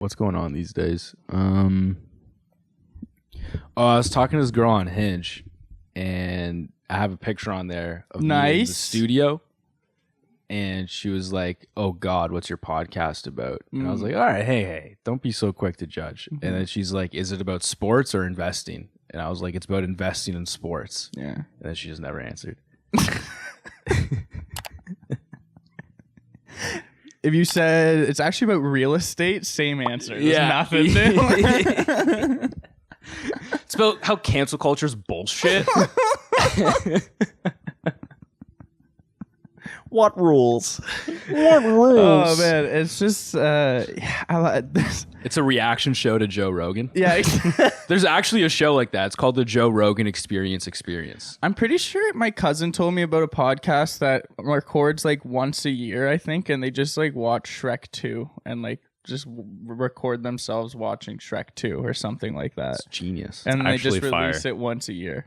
What's going on these days? I was talking to this girl on Hinge, and I have a picture on there of me in the studio, and she was like, "Oh God, what's your podcast about?" And I was like, "All right, hey, don't be so quick to judge." And then she's like, "Is it about sports or investing?" And I was like, "It's about investing in sports." Yeah. And then she just never answered. If you said it's actually about real estate, same answer. There's nothing new. It's about how cancel culture is bullshit. What rules? Oh man, it's just I like this. It's a reaction show to Joe Rogan. Yeah. There's actually a show like that. It's called the Joe Rogan Experience. I'm pretty sure my cousin told me about a podcast that records like once a year, I think, and they just like watch Shrek 2 and like just record themselves watching Shrek 2 or something like that. It's genius. And they just actually release it once a year.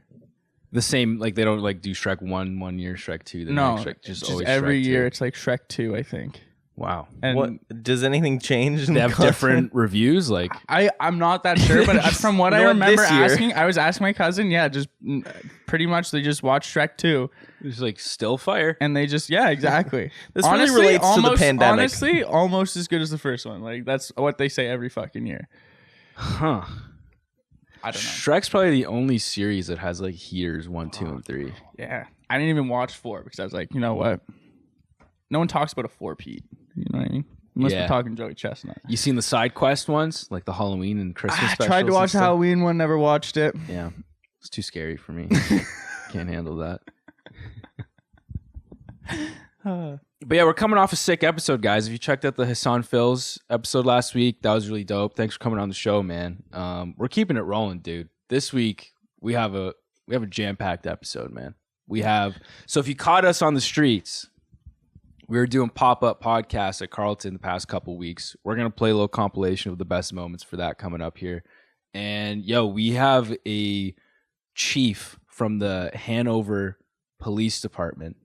The same, like they don't like do Shrek 1 year, Shrek 2. No, Shrek, just always every Shrek year 2. it's like Shrek 2, I think. Wow. And What does anything change? They have different reviews. Like I'm not that sure, but from what I remember this year. asking, I was asking my cousin. Yeah, just pretty much they just watch Shrek 2, it's like still fire. and they just exactly. This really relates to the pandemic. Honestly, almost as good as the first one. Like that's what they say every fucking year. Huh. I don't know. Shrek's probably the only series that has like heaters 1, 2, and 3. Yeah, I didn't even watch 4 because I was like, you know what? No one talks about a 4-peat. You know what I mean? Unless we're talking Joey Chestnut. You seen the side quest ones, like the Halloween and Christmas I specials? tried to watch and stuff? Halloween one, never watched it. Yeah, it's too scary for me. Can't handle that. But yeah, we're coming off a sick episode, guys. If you checked out the Hassan Phils episode last week, that was really dope. Thanks for coming on the show, man. We're keeping it rolling, dude. This week we have a jam-packed episode, man. So if you caught us on the streets, we were doing pop-up podcasts at Carleton the past couple weeks. We're gonna play a little compilation of the best moments for that coming up here. And we have a chief from the Hanover Police Department.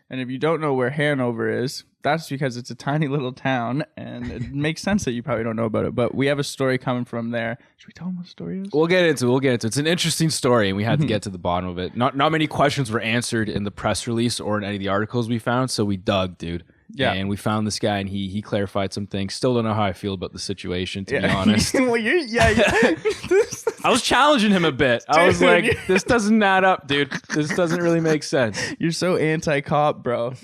And if you don't know where Hanover is, that's because it's a tiny little town, and it makes sense that you probably don't know about it. But we have a story coming from there. Should we tell them what the story is? We'll get into it. It's an interesting story, and we had to get to the bottom of it. Not many questions were answered in the press release or in any of the articles we found, so we dug, dude. Yeah. And we found this guy, and he clarified some things. Still don't know how I feel about the situation, to be honest. Well, I was challenging him a bit. I was like, this doesn't add up, dude. This doesn't really make sense. You're so anti-cop, bro.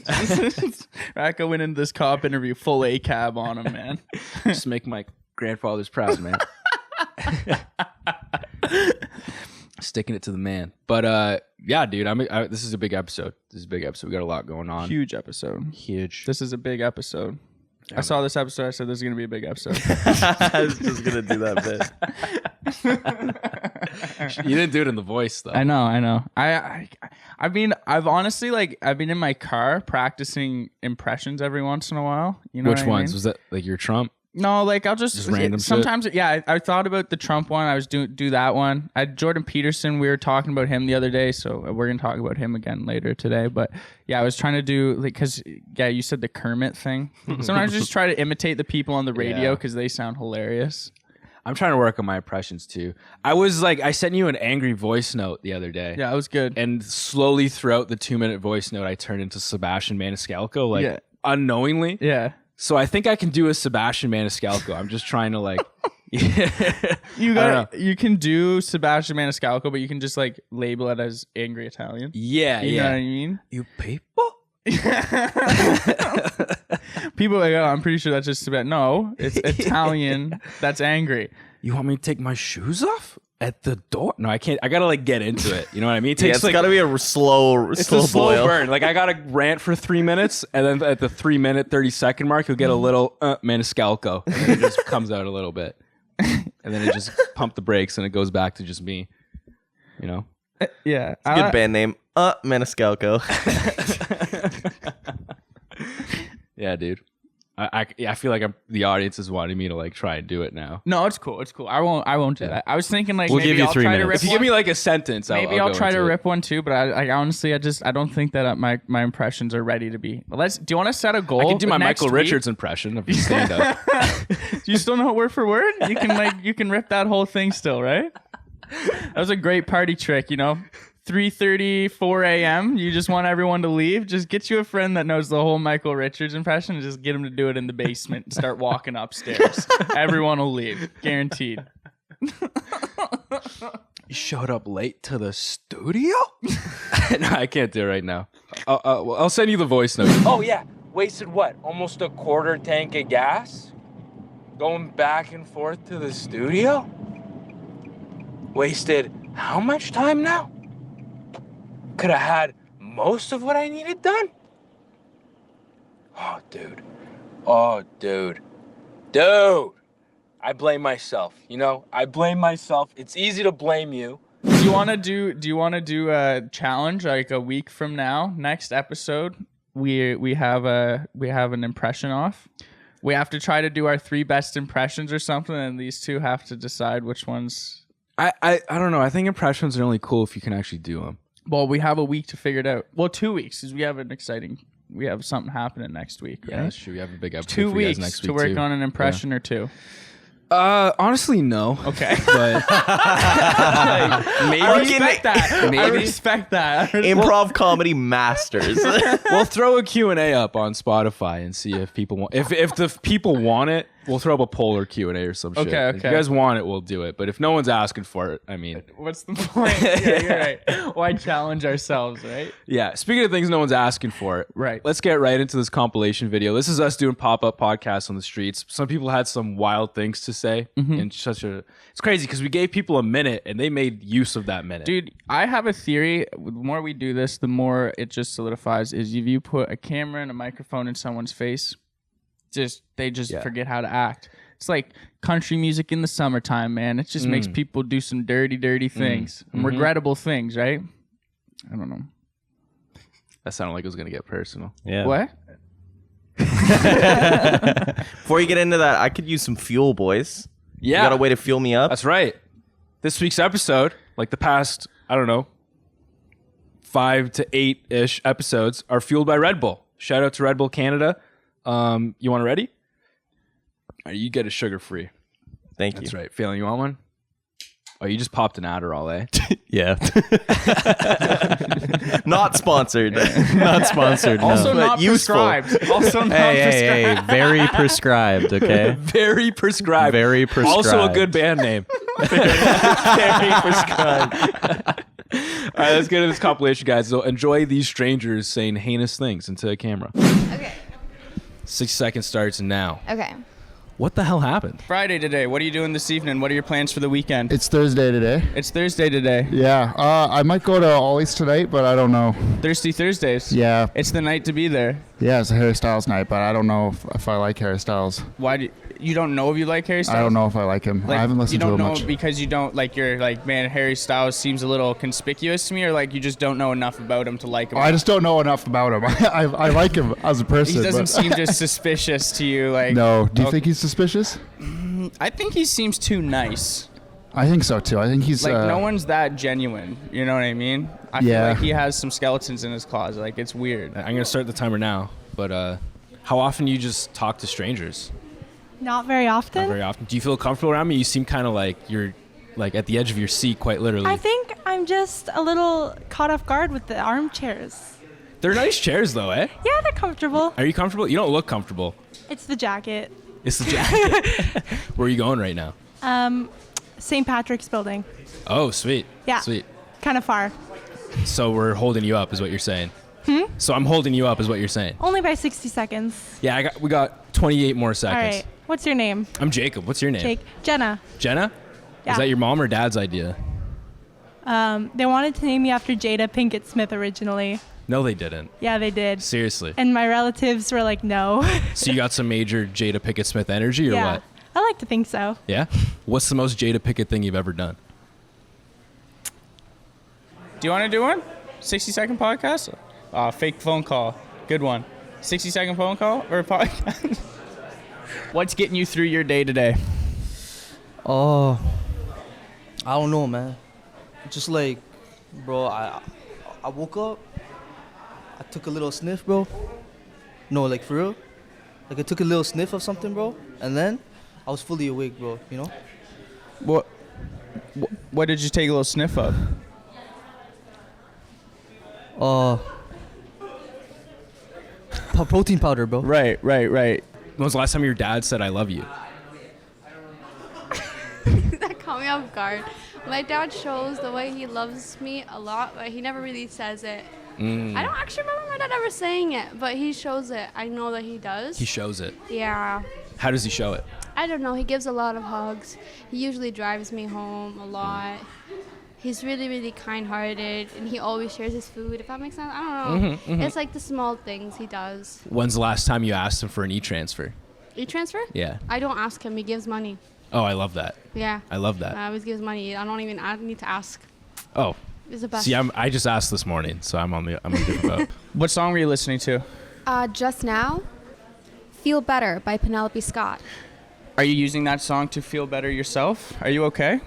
Racco went into this cop interview full ACAB on him, man. Just make my grandfathers proud, man. Sticking it to the man. But yeah, dude, this is a big episode. We got a lot going on. Huge episode. Huge. This is a big episode. I saw this episode. I said this is going to be a big episode. I was just going to do that bit. You didn't do it in the voice, though. I know. I mean, I've honestly, I've been in my car practicing impressions every once in a while. You know Which what I ones? mean? Was that like your Trump? No, I'll just random sometimes. Shit? Yeah, I thought about the Trump one. I was do that one. Jordan Peterson. We were talking about him the other day, so we're gonna talk about him again later today. But yeah, I was trying to do because you said the Kermit thing. Sometimes I just try to imitate the people on the radio because they sound hilarious. I'm trying to work on my impressions too. I sent you an angry voice note the other day. Yeah, it was good. And slowly throughout the 2-minute voice note, I turned into Sebastian Maniscalco, unknowingly. Yeah. So I think I can do a Sebastian Maniscalco. I'm just trying to you can do Sebastian Maniscalco, but you can just label it as angry Italian. Yeah, you know what I mean? You people? People are like, oh, I'm pretty sure that's just about. No, it's Italian. That's angry. You want me to take my shoes off at the door? No, I can't. I gotta like get into it. You know what I mean? It's gotta be a slow boil. Burn. Like I gotta rant for 3 minutes, and then at the 3-minute 30-second mark, you'll get a little Maniscalco, and then it just comes out a little bit, and then it just pump the brakes, and it goes back to just me. You know? Yeah, it's a good band name. Maniscalco. Yeah, dude. I feel like the audience is wanting me to try and do it now. No, it's cool. I won't do that. I was thinking we'll give you 3 minutes. If you give me a sentence, maybe I'll try to rip one too. But I honestly, I don't think that my impressions are ready to be. Do you want to set a goal? I can do my Michael Richards impression of stand up. Do you still know it word for word? You can rip that whole thing still, right? That was a great party trick, 3:30, 4 a.m. You just want everyone to leave. Just get you a friend that knows the whole Michael Richards impression and just get him to do it in the basement and start walking upstairs. Everyone will leave. Guaranteed. You showed up late to the studio? No, I can't do it right now. I'll send you the voice note. Oh, yeah. Wasted what? Almost a quarter tank of gas? Going back and forth to the studio? Wasted how much time now? Could have had most of what I needed done? Oh, dude. Oh, dude. Dude! I blame myself, I blame myself. It's easy to blame you. Do you want to do a challenge like a week from now? Next episode, we have an impression off. We have to try to do our 3 best impressions or something, and these two have to decide which ones. I don't know. I think impressions are only cool if you can actually do them. Well, we have a week to figure it out. Well, 2 weeks because we have something happening next week. Right? Yeah, that's true. We have a big episode 2 for you guys weeks next week to work too. on an impression or two. Honestly, no. Okay. But Maybe. I respect that. Maybe. I respect that. Improv comedy masters. we'll throw a Q&A up on Spotify and see if people want. If the people want it, we'll throw up a poll or Q&A or some shit. Okay. If you guys want it, we'll do it. But if no one's asking for it, I mean, what's the point? Yeah, you're right. Why challenge ourselves, right? Yeah. Speaking of things no one's asking for, right? Let's get right into this compilation video. This is us doing pop-up podcasts on the streets. Some people had some wild things to say, and it's crazy because we gave people a minute and they made use of that minute. Dude, I have a theory. The more we do this, the more it just solidifies. Is if you put a camera and a microphone in someone's face, they just forget how to act. It's like country music in the summertime, man. It just makes people do some dirty things, and regrettable things, right? I don't know. That sounded like it was gonna get personal. Yeah. What? Before you get into that, I could use some fuel, boys. Yeah. You got a way to fuel me up? That's right. This week's episode, like the past, 5 to 8-ish episodes, are fueled by Red Bull. Shout out to Red Bull Canada. You want it ready? All right, you get it sugar-free. Thank you. That's right. Phelan, you want one? Oh, you just popped an Adderall, eh? Yeah. Not sponsored. Not sponsored. No. Also not useful. prescribed. Also not Hey, prescribed. very prescribed, okay? Very prescribed. Very prescribed. Also a good band name. Very prescribed. All right, let's get into this compilation, guys. So enjoy these strangers saying heinous things into a camera. Okay. 6 seconds starts now. Okay. What the hell happened? Friday today. What are you doing this evening? What are your plans for the weekend? It's Thursday today. It's Thursday today. Yeah. I might go to Ollie's tonight, but I don't know. Thirsty Thursdays. Yeah. It's the night to be there. Yeah, it's a Harry Styles night, but I don't know if I like Harry Styles. Why do you don't know if you like Harry Styles? I don't know if I like him. Like, I haven't listened to him You don't much. know because you don't like. You're like, man, Harry Styles seems a little conspicuous to me, or like you just don't know enough about him to like him. I just don't know enough about him. I like him as a person. He doesn't but seem just suspicious to you. Like, No. Do you okay. think he's suspicious? I think he seems too nice. I think so too. I think he's Like no one's that genuine. You know what I mean? I feel like he has some skeletons in his closet. Like it's weird. I'm gonna start the timer now. But how often do you just talk to strangers? Not very often. Not very often. Do you feel comfortable around me? You seem kind of like you're like at the edge of your seat, quite literally. I think I'm just a little caught off guard with the armchairs. They're nice chairs, though, eh? Yeah, they're comfortable. Are you comfortable? You don't look comfortable. It's the jacket. It's the jacket. Where are you going right now? St. Patrick's Building. Oh, sweet. Yeah. Sweet. Kind of far. So we're holding you up, is what you're saying. So I'm holding you up, is what you're saying. Only by 60 seconds. Yeah, we got 28 more All seconds. right. What's your name? I'm Jacob. What's your name? Jake. Jenna. Jenna? Yeah. Is that your mom or dad's idea? They wanted to name me after Jada Pinkett Smith originally. No, they didn't. Yeah, they did. Seriously. And my relatives were like, no. So you got some major Jada Pinkett Smith energy or yeah. what? I like to think so. Yeah? What's the most Jada Pinkett thing you've ever done? Do you want to do one? 60-second podcast? Fake phone call. Good one. 60-second phone call or a podcast? What's getting you through your day today? Oh, I don't know, man. Just like, bro, I woke up, I took a little sniff, bro. No, like for real. Like I took a little sniff of something, bro. And then I was fully awake, bro. You know. What did you take a little sniff of? Protein powder, bro. Right. When was the last time your dad said I love you? That caught me off guard. My dad shows the way he loves me a lot, but he never really says it. I don't actually remember my dad ever saying it, but he shows it. I know that he does. He shows it. Yeah. How does he show it? I don't know. He gives a lot of hugs. He usually drives me home a lot. He's really, really kind-hearted, and he always shares his food, if that makes sense. I don't know. It's like the small things he does. When's the last time you asked him for an e-transfer? E-transfer? Yeah. I don't ask him. He gives money. Oh, I love that. Yeah. I love that. I always gives money. I don't even need to ask. Oh. It's the best. See, I just asked this morning, so I'm on a different boat. What song were you listening to? Just now, Feel Better by Penelope Scott. Are you using that song to feel better yourself? Are you okay?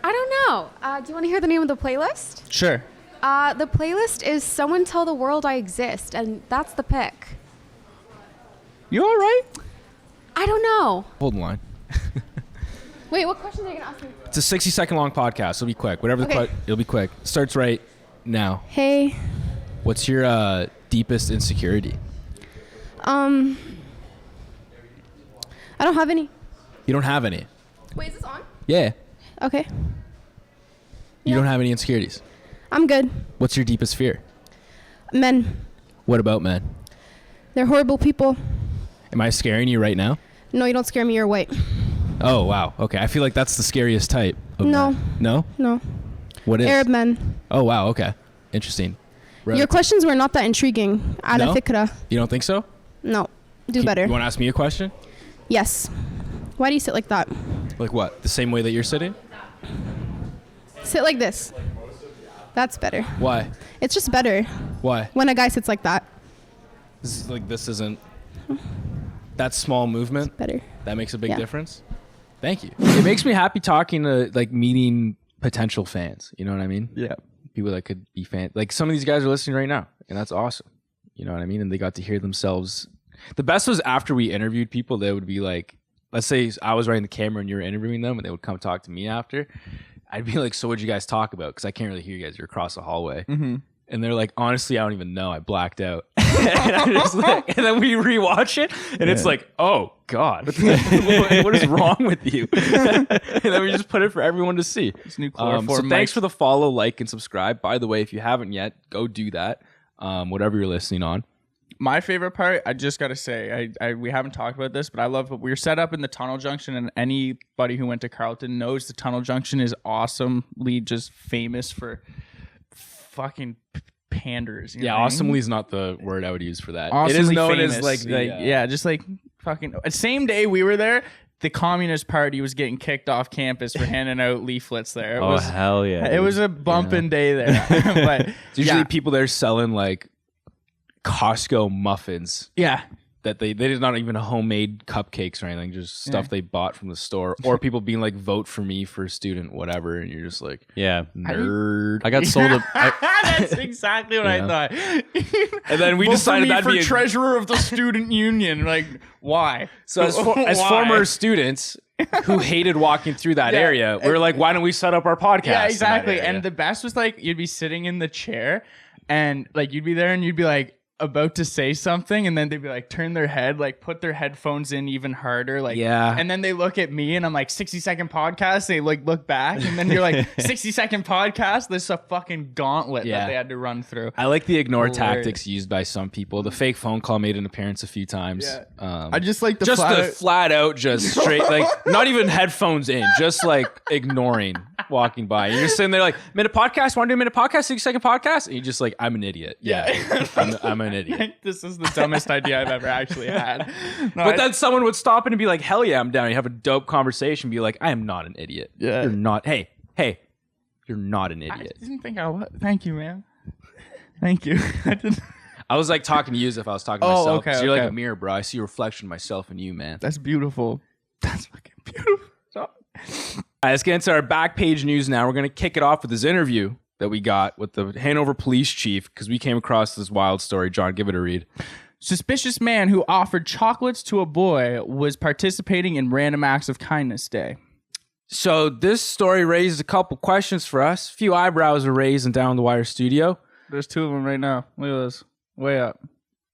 I don't know. Do you want to hear the name of the playlist? Sure. The playlist is Someone Tell the World I Exist, and that's the pick. You all right? I don't know. Hold the line. Wait, what questions are you going to ask me? It's a 60-second long podcast. It'll be quick. It'll be quick. Starts right now. Hey. What's your deepest insecurity? I don't have any. You don't have any. Wait, is this on? Yeah. Okay. You don't have any insecurities. I'm good. What's your deepest fear? Men. What about men? They're horrible people. Am I scaring you right now? No, you don't scare me. You're white. Oh, wow. Okay. I feel like that's the scariest type of No. men. No? No. What is? Arab men. Oh, wow. Okay. Interesting. Right. Your questions were not that intriguing. Ala No? fikra. You don't think so? No. Do better. You want to ask me a question? Yes. Why do you sit like that? Like what? The same way that you're sitting? Sit like this. That's better. Why? It's just better Why? when a guy sits like that. This isn't that small movement. Better. That makes a big Yeah. difference. Thank you. It makes me happy talking to meeting potential fans. You know what I mean? Yeah. People that could be fans. Like some of these guys are listening right now, and that's awesome. You know what I mean? And they got to hear themselves. The best was after we interviewed people, they would be like, let's say I was running the camera and you were interviewing them, and they would come talk to me after. I'd be like, so what'd you guys talk about? Because I can't really hear you guys. You're across the hallway. Mm-hmm. And they're like, honestly, I don't even know. I blacked out. And I'm just like, and then we rewatch it, and it's like, oh God, what is wrong with you? And then we just put it for everyone to see. It's new chloroform. So thanks for the follow, like, and subscribe. By the way, if you haven't yet, go do that. Whatever you're listening on. My favorite part, I just gotta say, we haven't talked about this, but I love we're set up in the tunnel junction, and anybody who went to Carleton knows the tunnel junction is awesomely just famous for fucking panders. You know what I mean? Awesomely is not the word I would use for that. Awesomely it is known famous. as like just like fucking. Same day we were there, the Communist Party was getting kicked off campus for handing out leaflets there. It was, hell yeah. It was a bumping day there. But it's usually people there selling like Costco muffins. Yeah. That they did not even homemade cupcakes or anything, just stuff they bought from the store, or people being like, vote for me for student whatever, and you're just like, nerd. I got sold That's exactly what I thought. And then we decided that'd be treasurer of the student union. Like, why? So as former students who hated walking through that area, we were like, why don't we set up our podcast? Yeah, exactly. And the best was like, you'd be sitting in the chair, and like you'd be there, and you'd be like about to say something, and then they'd be like turn their head, like put their headphones in even harder, like and then they look at me, and I'm like 60-second podcast, they like look back, and then you're like 60-second podcast. This is a fucking gauntlet that they had to run through. I like the ignore tactics used by some people. The fake phone call made an appearance a few times. I just like the flat out just straight, like not even headphones in, just like ignoring walking by. You're just sitting there like, minute podcast, want to do a minute podcast, 60-second podcast, and you're just like, I'm an idiot. I'm an idiot. This is the dumbest idea I've ever actually had. But then someone would stop in and be like, hell yeah, I'm down. You have a dope conversation. Be like, I am not an idiot. Yeah. You're not. Hey, you're not an idiot. I didn't think I was. Thank you, man. Thank you. I was like talking to you as if I was talking to myself. Okay, So you're like a mirror, bro. I see a reflection of myself in you, man. That's beautiful. That's fucking beautiful. All right, let's get into our back page news now. We're going to kick it off with this interview that we got with the Hanover Police Chief, because we came across this wild story. John, give it a read. Suspicious man who offered chocolates to a boy was participating in Random Acts of Kindness Day. So this story raised a couple questions for us. A few eyebrows are raised in Down the Wire studio. There's two of them right now. Look at this. Way up.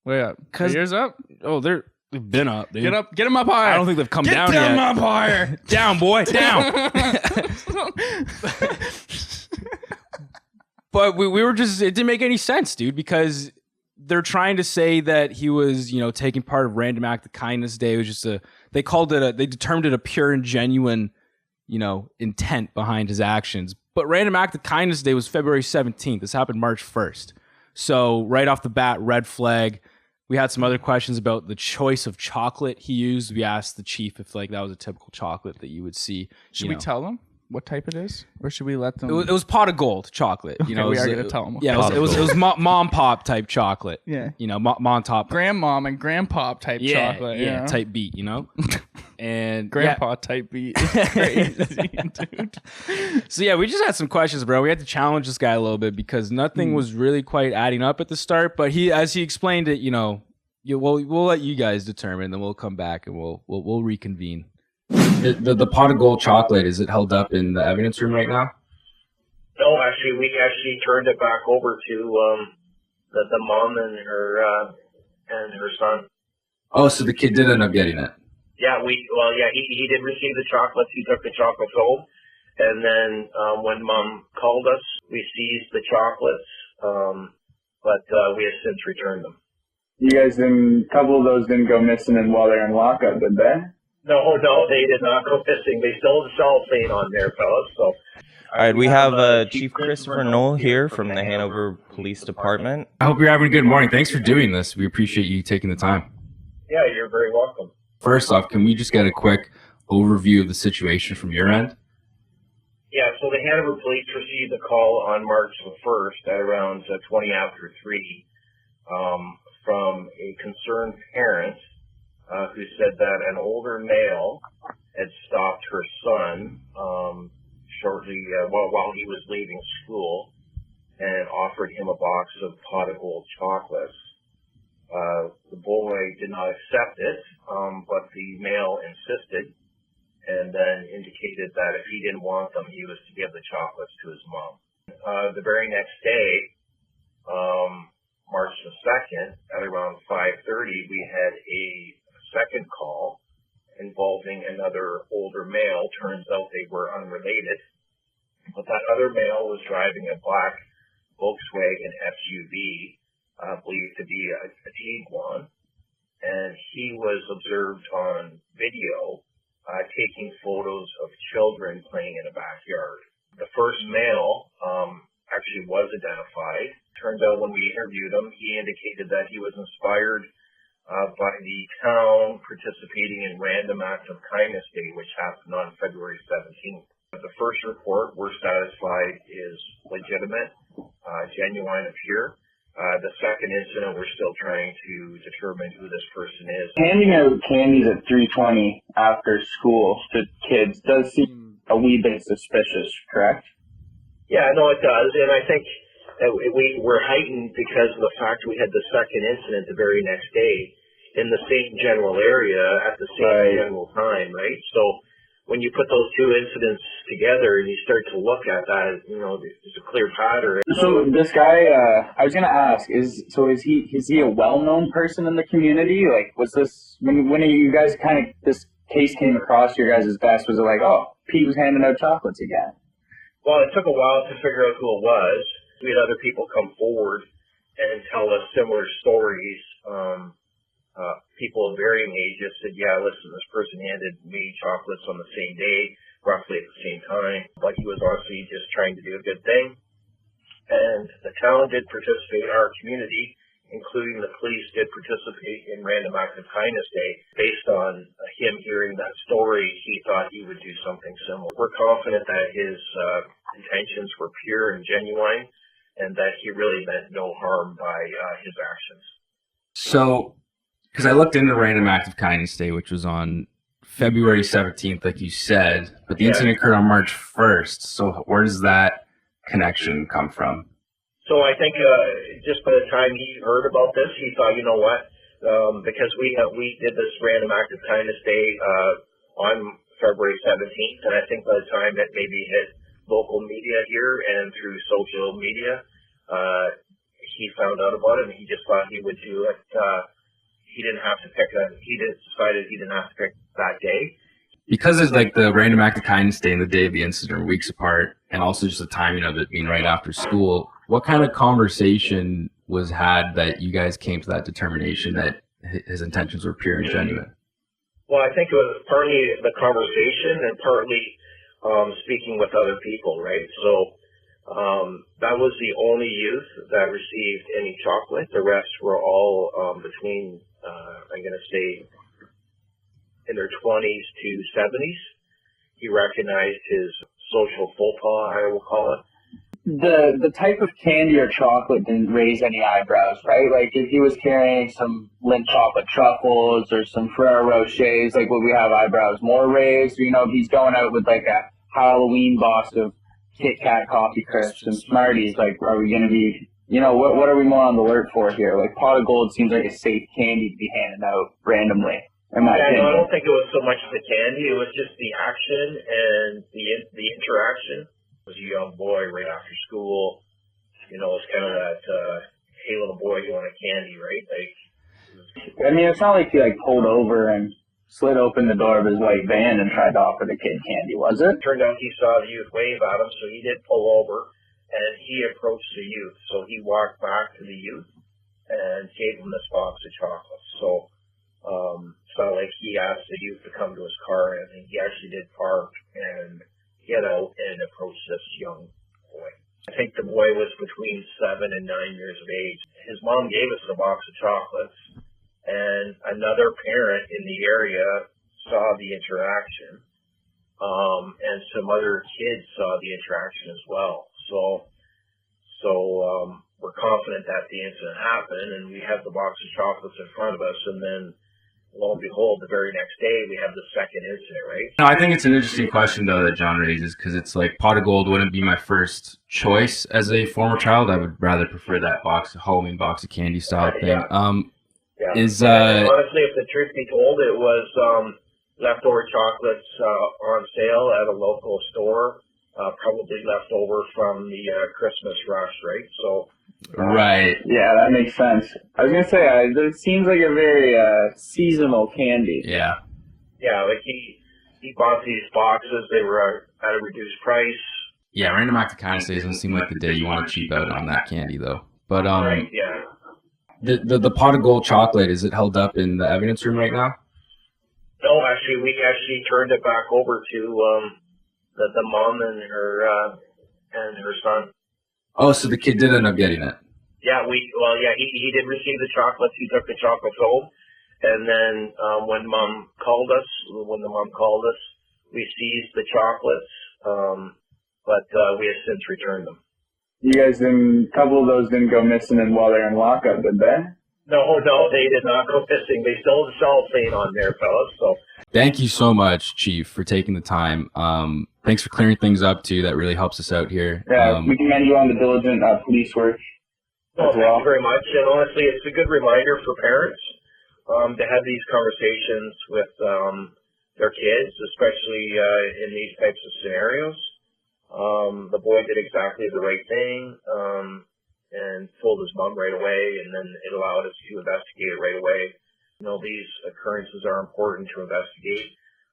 Way up. Are yours up? Oh, they've been up, dude. Get up. Get them up higher. I don't think they've come down yet. yet. Get them up higher. Down, boy. Down. But we were just, it didn't make any sense, dude, because they're trying to say that he was, taking part of Random Act of Kindness Day. It was just they determined it a pure and genuine, intent behind his actions. But Random Act of Kindness Day was February 17th. This happened March 1st. So right off the bat, red flag. We had some other questions about the choice of chocolate he used. We asked the chief if that was a typical chocolate that you would see. Should we tell them what type it is, or should we let them? It was pot of gold chocolate. We are going to tell them. Yeah, it was mom pop type chocolate. Yeah, mom top, grandmom and grandpop type chocolate. Yeah, type beat. And grandpa type beat. Crazy, dude. So yeah, we just had some questions, bro. We had to challenge this guy a little bit because nothing was really quite adding up at the start. But as he explained it, we'll let you guys determine, then we'll come back and we'll reconvene. The pot of gold chocolate, is it held up in the evidence room right now? No, actually, we turned it back over to the mom and her son. Oh, so the kid did end up getting it. Yeah, he did receive the chocolates. He took the chocolates home, and then when Mom called us, we seized the chocolates, but we have since returned them. You guys a couple of those didn't go missing while they're in lockup, did they? No, they did not go missing. They still have the cellophane on there, fellas. So. All right, we have Chief Christopher Knoll here from the Hanover Police Department. I hope you're having a good morning. Thanks for doing this. We appreciate you taking the time. Yeah, you're very welcome. First off, can we just get a quick overview of the situation from your end? Yeah, so the Hanover Police received a call on March the 1st at around 20 after 3 from a concerned parent who said that an older male had stopped her son shortly while he was leaving school and offered him a box of pot of gold chocolates. The boy did not accept it, but the male insisted and then indicated that if he didn't want them, he was to give the chocolates to his mom. The very next day, March the 2nd, at around 5:30, we had a second call involving another older male. Turns out they were unrelated, but that other male was driving a black Volkswagen SUV, believed to be a Tiguan, and he was observed on video taking photos of children playing in a backyard. The first male actually was identified. Turns out when we interviewed him, he indicated that he was inspired by the town participating in Random Act of Kindness Day, which happened on February 17th. The first report, we're satisfied, is legitimate, genuine of here. The second incident, we're still trying to determine who this person is. Handing out candies at 3:20 after school to kids does seem a wee bit suspicious, correct? Yeah, no, it does. And I think we were heightened because of the fact we had the second incident the very next day in the same general area at the same general time, right? So when you put those two incidents together and you start to look at that, there's a clear pattern. So this guy, I was gonna ask, is he a well-known person in the community? Like, was this when you guys this case came across your guys' desk? Was it like, oh, Pete was handing out chocolates again? Well, it took a while to figure out who it was. We had other people come forward and tell us similar stories. People of varying ages said, yeah, listen, this person handed me chocolates on the same day, roughly at the same time, but he was honestly just trying to do a good thing. And the town did participate, our community, including the police, did participate in Random Act of Kindness Day. Based on him hearing that story, he thought he would do something similar. We're confident that his intentions were pure and genuine, and that he really meant no harm by his actions. So, because I looked into Random Act of Kindness Day, which was on February 17th, like you said, but the incident occurred on March 1st. So where does that connection come from? So I think just by the time he heard about this, he thought, you know what, because we did this random act of kindness day on February 17th, and I think by the time it maybe hit local media here and through social media, he found out about it, and he just thought he would do it. He didn't have to pick he decided he didn't have to pick that day. Because it's like the random act of kindness day and the day of the incident are weeks apart, and also just the timing of it being right after school, what kind of conversation was had that you guys came to that determination that his intentions were pure and genuine? Well, I think it was partly the conversation and partly speaking with other people, right? So that was the only youth that received any chocolate. The rest were all between, I'm going to say, in their 20s to 70s. He recognized his social faux pas, I will call it. The type of candy or chocolate didn't raise any eyebrows, right? Like if he was carrying some Lindt chocolate truffles or some Ferrero Rochers, like would we have eyebrows more raised? You know, if he's going out with like a Halloween box of Kit Kat coffee crisps and Smarties, like are we going to be, you know, what are we more on the alert for here? Like pot of gold seems like a safe candy to be handed out randomly. In my opinion. No, I don't think it was so much the candy. It was just the action and the interaction. It was a young boy right after school. You know, it's kind of that, hey, little boy, you want a candy, right? Like, I mean, it's not like he like pulled over and slid open the door of his white van and tried to offer the kid candy, was it? Turned out he saw the youth wave at him, so he did pull over, and he approached the youth. So he walked back to the youth and gave him this box of chocolates. So it's not like he asked the youth to come to his car, and he actually did park and get out and approach this young boy. I think the boy was between 7 and 9 years of age. His mom gave us a box of chocolates, and another parent in the area saw the interaction, and some other kids saw the interaction as well. So we're confident that the incident happened, and we have the box of chocolates in front of us, and then lo and behold, the very next day, we have the second incident, right? No, I think it's an interesting question, though, that John raises, because it's like pot of gold wouldn't be my first choice as a former child. I would rather prefer that Halloween box of candy style thing. Yeah. Honestly, if the truth be told, it was leftover chocolates on sale at a local store, probably left over from the Christmas rush, right? So. Right. Yeah, that makes sense. I was going to say, it seems like a very seasonal candy. Yeah. Yeah, like he bought these boxes. They were at a reduced price. Yeah, random act of kindness doesn't seem like the day you want to cheap out on that candy, though. But Right, yeah. the pot of gold chocolate, is it held up in the evidence room right now? No, actually, we turned it back over to the mom and her son. Oh, so the kid did end up getting it. Yeah, he did receive the chocolates. He took the chocolates home, and then when the mom called us, we seized the chocolates, but we have since returned them. You guys a couple of those didn't go missing while they're in lockup, did they? No, they did not go missing. They still have the cellophane on there, fellas. So. Thank you so much, Chief, for taking the time. Thanks for clearing things up, too. That really helps us out here. Yeah, we commend you on the diligent police work. Well, thank you very much. And honestly, it's a good reminder for parents to have these conversations with their kids, especially in these types of scenarios. The boy did exactly the right thing and told his mom right away, and then it allowed us to investigate it right away. You know, these occurrences are important to investigate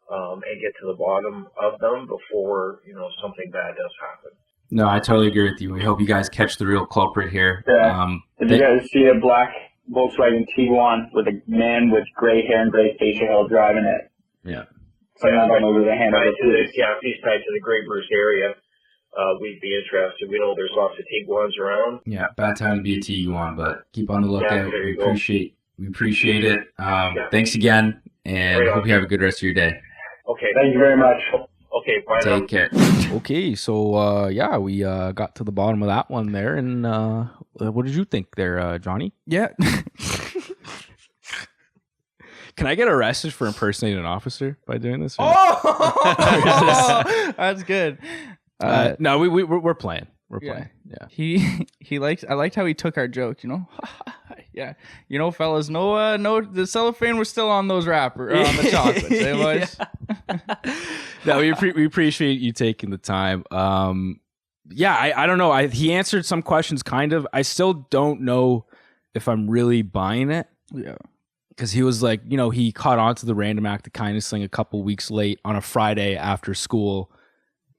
and get to the bottom of them before, something bad does happen. No, I totally agree with you. We hope you guys catch the real culprit here. Yeah. Did you guys see a black Volkswagen Tiguan with a man with gray hair and gray facial hair driving it? Yeah. So now going over the Hanover Police. Yeah, if he's tied to the Great Bruce area, we'd be interested. We know there's lots of Tiguans around. Yeah, bad time to be a Tiguan, but keep on the lookout. Yeah, We appreciate it. Thanks again, and hope you have a good rest of your day. Okay. Thank you very much. Okay, bye now. Take care. Okay, so we got to the bottom of that one there, and what did you think there, Johnny? Yeah. Can I get arrested for impersonating an officer by doing this? Oh, that's good. No, we're playing. We're playing. Yeah. I liked how he took our joke, Yeah. You know, fellas, no, the cellophane was still on those on the chocolates. It was. No, we appreciate you taking the time. I don't know. He answered some questions kind of. I still don't know if I'm really buying it. Yeah. Because he was like, he caught on to the random act of kindness thing a couple weeks late on a Friday after school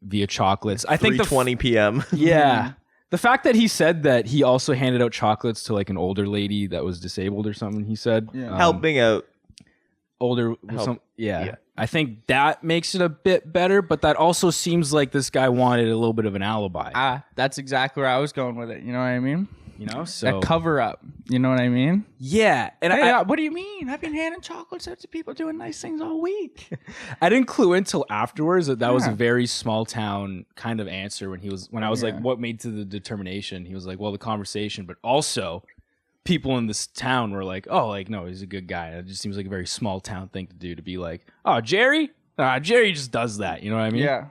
via chocolates. I think 3:20 p.m. Yeah. The fact that he said that he also handed out chocolates to like an older lady that was disabled or something, he said. Yeah. Helping out. Older. Yeah. I think that makes it a bit better, but that also seems like this guy wanted a little bit of an alibi. That's exactly where I was going with it. You know what I mean? So a cover up. You know what I mean? Yeah. And what do you mean? I've been handing chocolates out to people doing nice things all week. I didn't clue in until afterwards that was a very small town kind of answer when I was like, what made to the determination? He was like, well, the conversation, but also people in this town were like, oh, like, no, he's a good guy. It just seems like a very small town thing to do, to be like, oh, Jerry? Jerry just does that. You know what I mean? Yeah.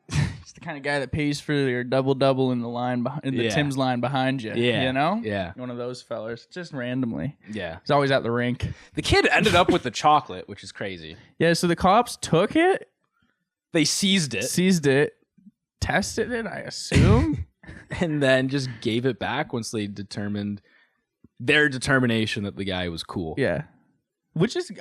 He's the kind of guy that pays for your double in the line in the Tim's line behind you. Yeah. You know? Yeah. One of those fellers, just randomly. Yeah. He's always at the rink. The kid ended up with the chocolate, which is crazy. Yeah, so the cops took it. They seized it. Tested it, I assume. And then just gave it back once they determined their determination that the guy was cool. Yeah. Which is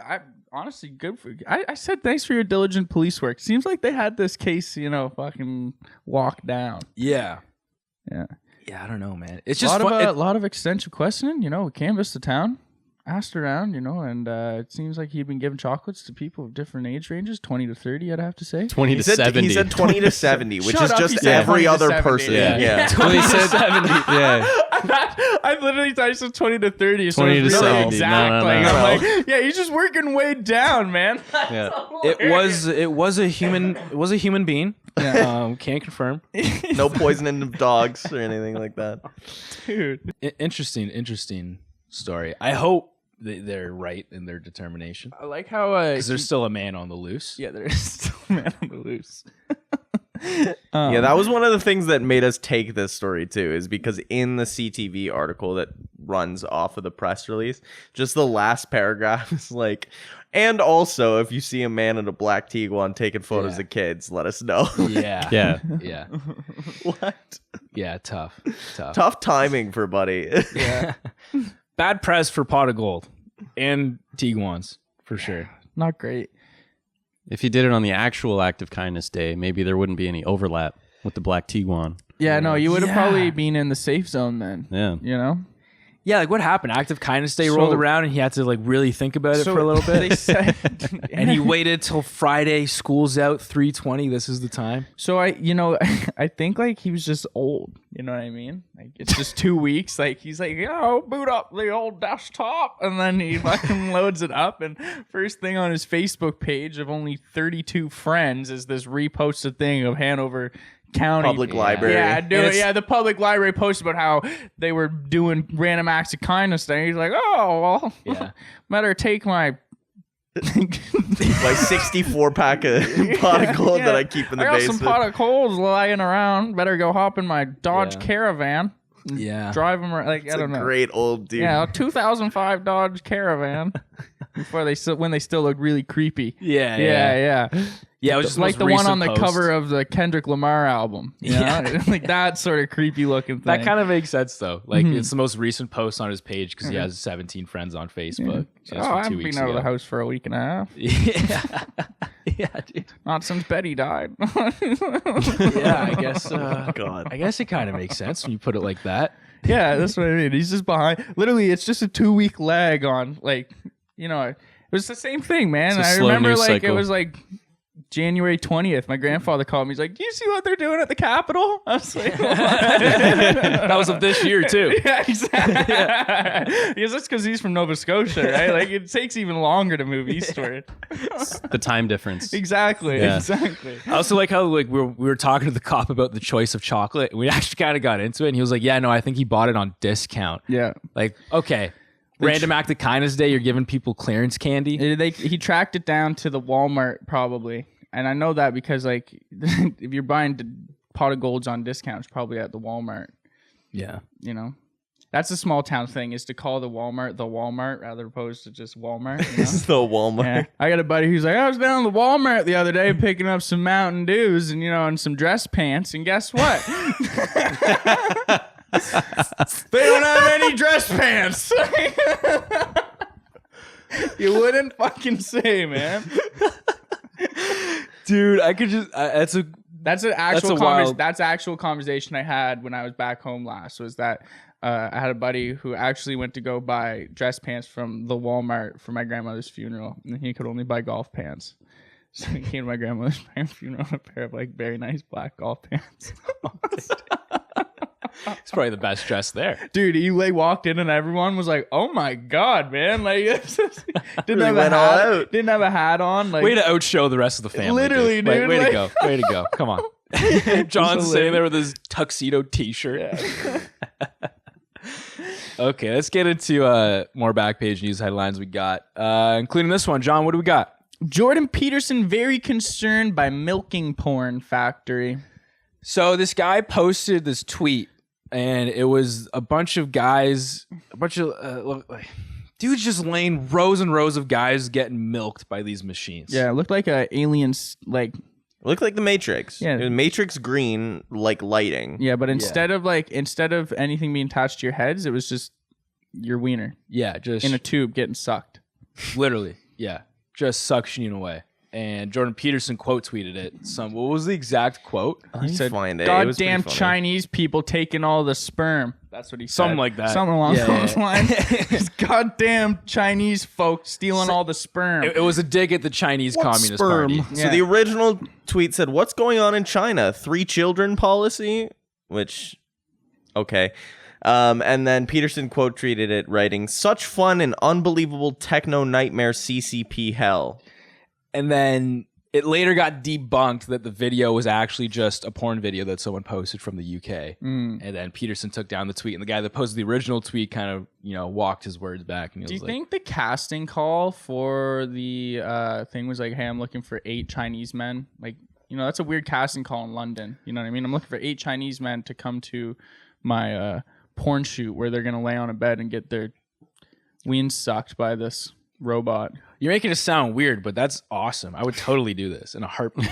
honestly good for you. I said thanks for your diligent police work. Seems like they had this case, fucking locked down. Yeah. Yeah. Yeah, I don't know, man. It's just a lot of extensive questioning. We canvassed the town, asked around, and it seems like he'd been giving chocolates to people of different age ranges, 20 to 30, I'd have to say. 20 to 70. He said 20 to 70, which Shut is up, just he said every 20 to other 70. person. Yeah. 20 to 70. Yeah. I literally thought you said 20 to 30. 20 to really 70. exact. No. I'm like, yeah, he's just working way down, man. Yeah. It was a human being. Yeah. Can't confirm. No poisoning of dogs or anything like that. Dude. Interesting story. I hope they're right in their determination. I like how because there's still a man on the loose. Yeah, there is still a man on the loose. Yeah, that was one of the things that made us take this story too, is because in the CTV article that runs off of the press release, just the last paragraph is like, and also if you see a man in a black Tiguan taking photos of kids, let us know. Yeah. What? Yeah, tough. Tough timing for Buddy. Yeah. Bad press for Pot of Gold and Tiguans for sure. Not great. If you did it on the actual Act of Kindness Day, maybe there wouldn't be any overlap with the Black Tiguan. Yeah, no, you would have probably been in the safe zone then. Yeah. Yeah, like what happened? Act of Kindness Day rolled around and he had to like really think about it for a little bit. They said, and he waited till Friday, school's out, 3:20. This is the time. So I think like he was just old. You know what I mean? Like it's just 2 weeks. Like he's like, boot up the old desktop, and then he fucking loads it up. And first thing on his Facebook page of only 32 friends is this reposted thing of Hanover County Public Library. Yeah, the public library posted about how they were doing random acts of kindness there. He's like, oh well, better take my 64 pack of pot of gold that I keep in the I got basement. some pot of gold lying around. Better go hop in my Dodge Caravan. Yeah, drive them like I don't know. Great old dude. Yeah, a 2005 Dodge Caravan. When they still look really creepy. Yeah. Yeah, it was just like the one on the post. cover of the Kendrick Lamar album. You know? Like that sort of creepy looking thing. That kind of makes sense though. Like it's the most recent post on his page because he has 17 friends on Facebook. I haven't been out of the house for a week and a half. Yeah, dude. Not since Betty died. Yeah, I guess. God. I guess it kind of makes sense when you put it like that. Yeah, that's what I mean. He's just behind. Literally, it's just a 2-week lag on like, it was the same thing, man. It's a I slow remember news like cycle. it was like January 20th. My grandfather called me. He's like, "Do you see what they're doing at the Capitol?" I was like, That was of this year too. Yeah, exactly. Because that's because he's from Nova Scotia, right? Like it takes even longer to move eastward. The time difference. Exactly. Yeah. Exactly. I also like how like we were talking to the cop about the choice of chocolate. We actually kind of got into it, and he was like, "Yeah, no, I think he bought it on discount." Yeah. Like, okay, random act of kindness day, you're giving people clearance candy. He tracked it down to the Walmart probably, and I know that because like if you're buying pot of golds on discount, it's probably at the Walmart. Yeah. That's a small town thing, is to call the Walmart rather opposed to just Walmart. You know? It's the Walmart. Yeah. I got a buddy who's like, I was down at the Walmart the other day picking up some Mountain Dews and some dress pants, and guess what? They don't have any dress pants. You wouldn't fucking say, man. Dude, I could just that's actual conversation I had when I was back home last. Was that I had a buddy who actually went to go buy dress pants from the Walmart for my grandmother's funeral, and he could only buy golf pants. So he came to my grandmother's funeral with a pair of like very nice black golf pants. It's probably the best dress there. Dude, he walked in and everyone was like, "Oh my god, man!" Like, didn't have a hat on. Like, way to outshow the rest of the family. Literally, dude. Way to go. Way to go. Come on. John's sitting there with his tuxedo T-shirt. Yeah. Okay, let's get into more Backpage news headlines we got, including this one. John, what do we got? Jordan Peterson very concerned by milking porn factory. So this guy posted this tweet, and it was a bunch of guys, dudes just laying rows and rows of guys getting milked by these machines. Yeah, it looked like aliens, like... It looked like the Matrix. Yeah. It was Matrix green, like lighting. Yeah, but instead of anything being attached to your heads, it was just your wiener. Yeah, just... in a tube getting sucked. Literally, yeah. Just suctioning away. And Jordan Peterson quote tweeted it. What was the exact quote? He said, "Goddamn Chinese people taking all the sperm." That's what he said. Something like that. Something along those lines. Goddamn Chinese folks stealing all the sperm. It was a dig at the Chinese Communist Party. Yeah. So the original tweet said, "What's going on in China? 3 children policy?" Which, okay. And then Peterson quote tweeted it, writing, "Such fun and unbelievable techno nightmare CCP hell." And then it later got debunked that the video was actually just a porn video that someone posted from the UK. And then Peterson took down the tweet, and the guy that posted the original tweet kind of, walked his words back. And Do you think the casting call for the thing was like, "Hey, I'm looking for 8 Chinese men"? Like, that's a weird casting call in London. You know what I mean? I'm looking for 8 Chinese men to come to my porn shoot where they're gonna lay on a bed and get their weens sucked by this robot. You're making it sound weird, but that's awesome. I would totally do this in a heartbeat.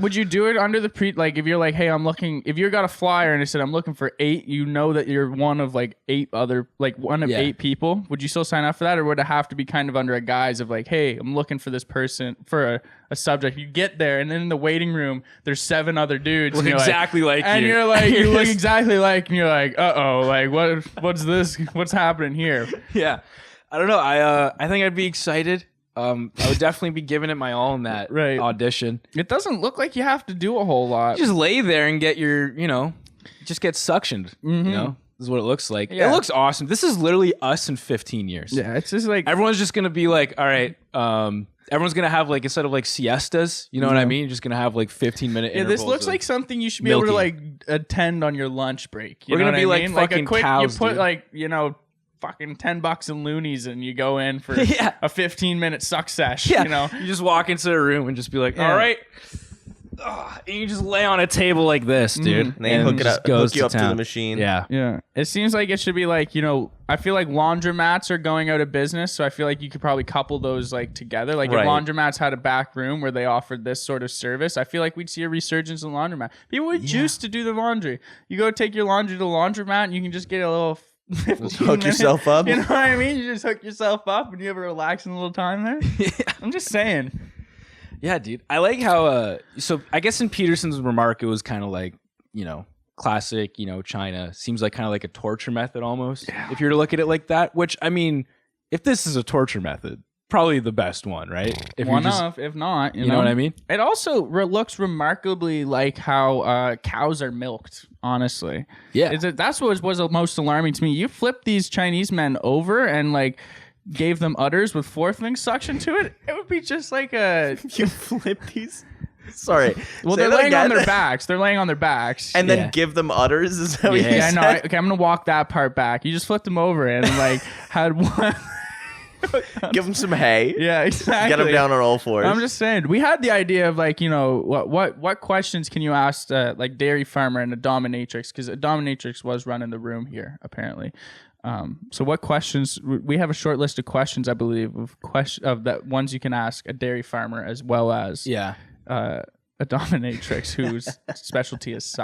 Would you do it under the if you're like, "Hey, if you got a flyer and it said I'm looking for 8, that you're one of like 8 other, like one of 8 people, would you still sign up for that? Or would it have to be kind of under a guise of like, "Hey, I'm looking for this person for a subject"? You get there and then in the waiting room, there's 7 other dudes. Look exactly like you. And you're like, you look exactly like, and you're like, uh-oh, like what's this? What's happening here? Yeah. I don't know. I think I'd be excited. I would definitely be giving it my all in that audition. It doesn't look like you have to do a whole lot. You just lay there and get your, just get suctioned. This is what it looks like. Yeah. It looks awesome. This is literally us in 15 years. Yeah, it's just like everyone's just gonna be like, all right. Everyone's gonna have like, instead of like siestas, you know what I mean? You're just gonna have like 15-minute intervals. This looks like something you should be able to like attend on your lunch break. We're gonna be like fucking cows. You put dude. like fucking $10 in loonies and you go in for a 15-minute suck sesh. You just walk into the room and just be like, all right. And you just lay on a table like this, dude. And they hook you up to the machine. Yeah. It seems like it should be like, I feel like laundromats are going out of business, so I feel like you could probably couple those like together. Like if laundromats had a back room where they offered this sort of service, I feel like we'd see a resurgence in laundromat. People would juice to do the laundry. You go take your laundry to the laundromat and you can just get a little hook yourself up. You know what I mean? You just hook yourself up and you have a relaxing little time there. I'm just saying. Yeah, dude. I like how so I guess in Peterson's remark it was kind of like, classic, China seems like kind of like a torture method almost. Yeah. If you're to look at it like that, which I mean, if this is a torture method, probably the best one, right? If not, you know what I mean? It also looks remarkably like how cows are milked, honestly. Yeah. That's what was the most alarming to me. You flip these Chinese men over and like gave them udders with fork-length suction to it, it would be just like a... You flip these... Sorry. Well, they're laying on their backs. They're laying on their backs. And then give them udders? Is that what you said? No. Okay, I'm going to walk that part back. You just flipped them over and like had one... Give him some hay. Yeah, exactly. Get him down on all fours. I'm just saying, we had the idea of like, what questions can you ask like dairy farmer and a dominatrix? Because a dominatrix was running the room here apparently. So what questions? We have a short list of questions, I believe, of that ones you can ask a dairy farmer as well as a dominatrix whose specialty is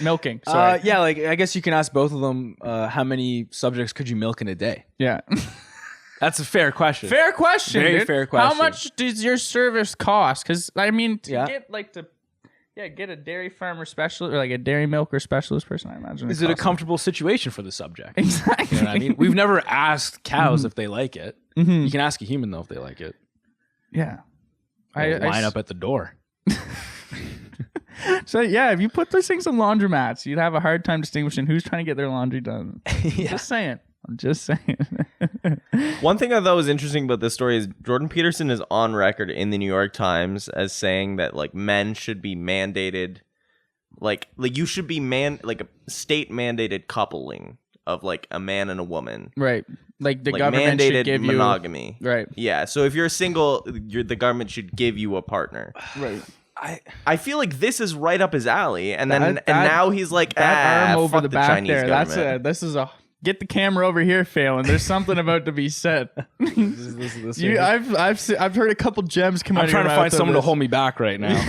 milking. Sorry. Yeah, like I guess you can ask both of them. How many subjects could you milk in a day? Yeah. That's a fair question. Fair question. Very dude. fair question. How much does your service cost? Because I mean, get a dairy farmer specialist or like a dairy milker specialist person, I imagine. Is it a comfortable situation for the subject? Exactly. You know what I mean? We've never asked cows if they like it. Mm-hmm. You can ask a human though if they like it. Yeah. Line up at the door. So yeah, if you put those things in laundromats, you'd have a hard time distinguishing who's trying to get their laundry done. Just saying. I'm just saying. One thing I thought was interesting about this story is Jordan Peterson is on record in the New York Times as saying that like men should be mandated, like you should be like a state mandated coupling of like a man and a woman. Right. Like the government mandated should give monogamy. Right. Yeah. So if you're single, the government should give you a partner. Right. I feel like this is right up his alley, and now he's like, that arm over fuck the the back Chinese there. government. This is a get the camera over here, Phelan. There's something about to be said. I've heard a couple gems come out. I'm trying to find someone to hold me back right now.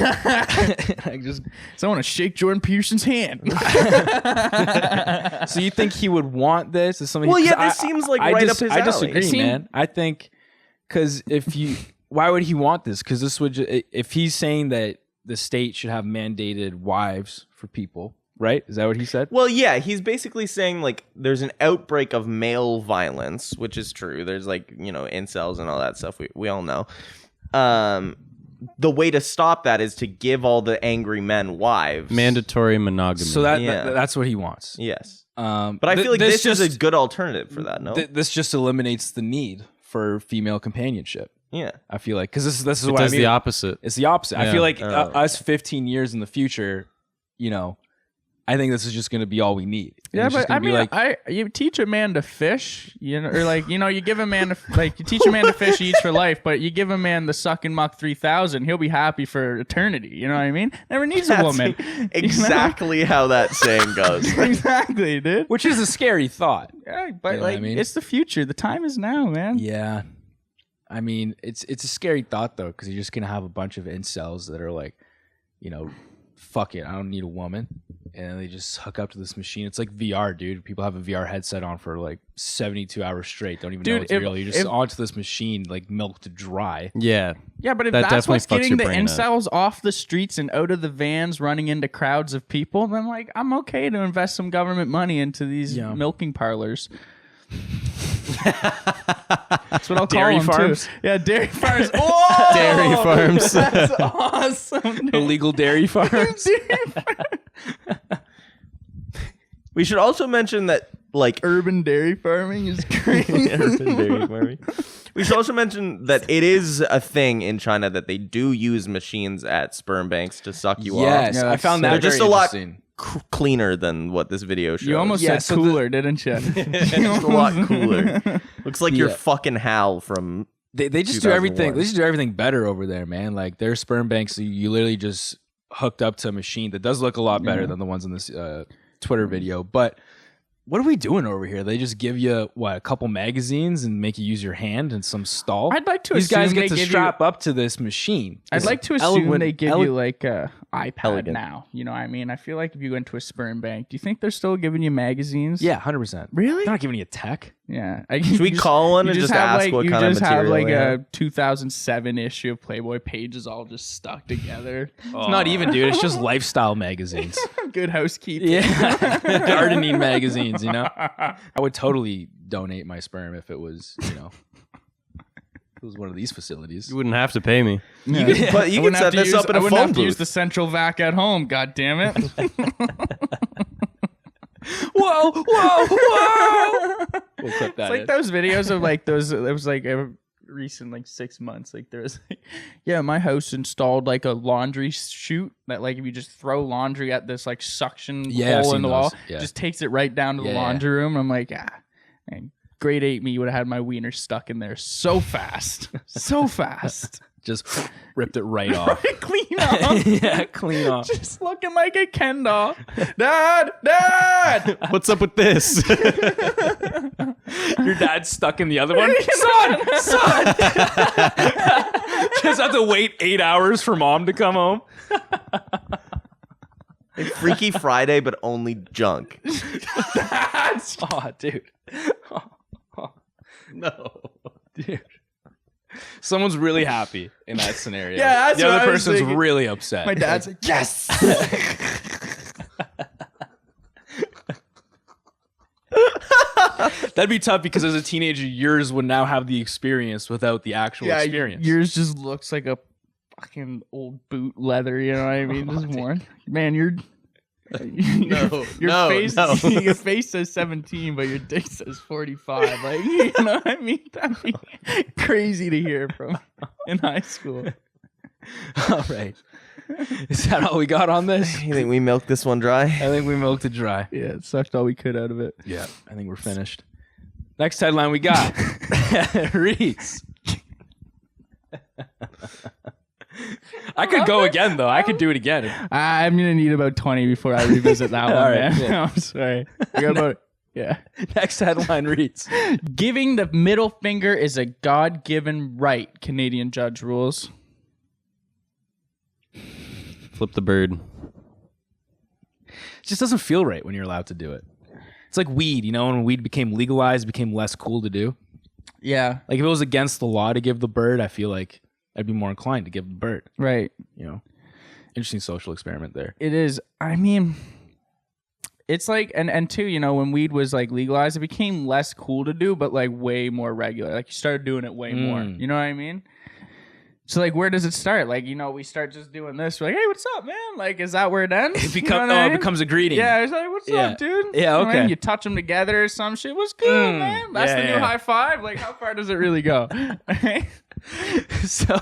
Someone to shake Jordan Peterson's hand. So you think he would want this? Is something? Well, yeah, this seems like right up his alley. I disagree, man. I think because why would he want this? Because this would if he's saying that the state should have mandated wives for people, right? Is that what he said? Well, yeah, he's basically saying like there's an outbreak of male violence, which is true. There's like, incels and all that stuff. We all know. The way to stop that is to give all the angry men wives. Mandatory monogamy. So that's what he wants. Yes. But I feel like this is a good alternative for that, no? This just eliminates the need for female companionship. Yeah. I feel like, because this is what I mean. It's the opposite. It's the opposite. Yeah. I feel like us 15 years in the future, I think this is just going to be all we need. And Yeah, but I mean, you teach a man to fish, or like, you give a man you teach a man to fish, he eats for life, but you give a man the suck and muck 3000, he'll be happy for eternity. You know what I mean? Never needs a woman. Exactly how that saying goes. Exactly, dude. Which is a scary thought. Yeah, but it's the future. The time is now, man. Yeah. I mean, it's a scary thought though, because you're just gonna have a bunch of incels that are like, fuck it, I don't need a woman, and they just hook up to this machine. It's like VR, dude. People have a VR headset on for like 72 hours straight. Don't even know it's real. You're just onto this machine, like milked dry. Yeah. Yeah, but if That that's what's definitely fucks getting the your brain incels off the streets and out of the vans, running into crowds of people, then like I'm okay to invest some government money into these milking parlors. That's what I'll call them farms. too. Yeah, dairy farms. Oh, Dairy farms. That's awesome. Dude. Illegal dairy farms. We should also mention that like urban dairy farming is crazy. Urban dairy farming. We should also mention that it is a thing in China that they do use machines at sperm banks to suck you off. Yes, I found that they're just a very lot interesting. Cleaner than what this video shows. You almost said cooler, didn't you? Just a lot cooler. Looks like you're fucking Hal from. They just do everything. They just do everything better over there, man. Like their sperm banks, you literally just hooked up to a machine that does look a lot better than the ones in this Twitter video. But what are we doing over here? They just give you a couple magazines and make you use your hand in some stall. I'd like to These assume guys get they to give strap up to this machine. I'd like to assume they give you like a iPad now. You know what I mean? I feel like if you go into a sperm bank, do you think they're still giving you magazines? Yeah, 100%. Really? They're not giving you tech. Yeah. Should we call one and just ask what kind of material You just they have have? like a 2007 issue of Playboy, pages all just stuck together. It's not even, dude. It's just lifestyle magazines. Good housekeeping. Yeah. Gardening magazines, I would totally donate my sperm if it was, it was one of these facilities. You wouldn't have to pay me. Yeah. But you can set this up in a I wouldn't phone have to use booth. the central vac at home. God damn it. Whoa! We'll clip that It's like in. those videos of like those. It was like a recent, like 6 months. Like there was, my house installed like a laundry chute that like if you just throw laundry at this like suction I've hole seen in the those. wall, Yeah. just takes it right down to the Yeah. laundry room. I'm like, grade 8 me would have had my wiener stuck in there so fast. So fast. Just ripped it right off. Clean off. Yeah, clean off. Just looking like a Ken doll. Dad! What's up with this? Your dad's stuck in the other one. Son! Just have to wait 8 hours for mom to come home. Like Freaky Friday, but only junk. Oh, dude. No. Dude. Someone's really happy in that scenario. Yeah, that's the what other I was person's thinking. really upset. My dad's like, yes! That'd be tough because as a teenager, yours would now have the experience without the actual experience. Yours just looks like a fucking old boot leather, you know what I mean? Just worn. Man, your face says 17, but your dick says 45. Like, you know what I mean? That'd be crazy to hear from in high school. All right. Is that all we got on this? You think we milked this one dry? I think we milked it dry. Yeah, it sucked all we could out of it. Yeah, I think we're finished. Next headline we got. Reese. I could go again, though. I could do it again. I'm going to need about 20 before I revisit that one, All right, man. yeah. I'm sorry. I got about, yeah. Next headline reads. Giving the middle finger is a God-given right, Canadian judge rules. Flip the bird. It just doesn't feel right when you're allowed to do it. It's like weed, you know, when weed became legalized, it became less cool to do. Yeah. Like if it was against the law to give the bird, I feel like I'd be more inclined to give the bird. Right. You know, interesting social experiment there. It is. I mean, it's like, and two, you know, when weed was like legalized, it became less cool to do, but like way more regular. Like you started doing it way more. You know what I mean? So like, where does it start? Like, you know, we start just doing this. We're like, hey, what's up, man? Like, is that where it ends? It becomes a greeting. Yeah, it's like, what's up, dude? Yeah, okay. You know what I mean? You touch them together or some shit. What's good, man? That's the new high five. Like, how far does it really go? So,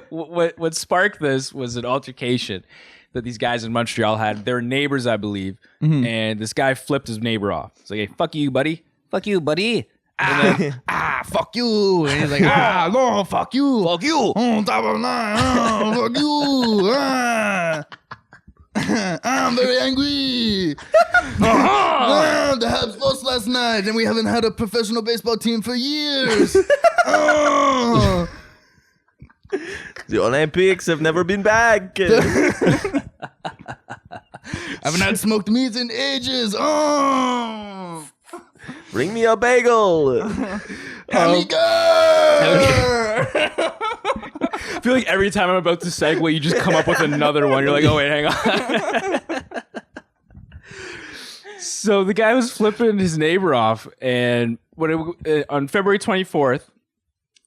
what sparked this was an altercation that these guys in Montreal had. They were neighbors, I believe, and this guy flipped his neighbor off. It's like, hey, fuck you, buddy. Fuck you, buddy. And then, fuck you. And he's like, no, fuck you. Fuck you. Fuck you. I'm very angry. The Habs lost last night, and we haven't had a professional baseball team for years. The Olympics have never been back. Haven't had smoked meats in ages. Bring me a bagel. Amigo! I feel like every time I'm about to segue, you just come up with another one. You're like, oh, wait, hang on. So the guy was flipping his neighbor off, and on February 24th,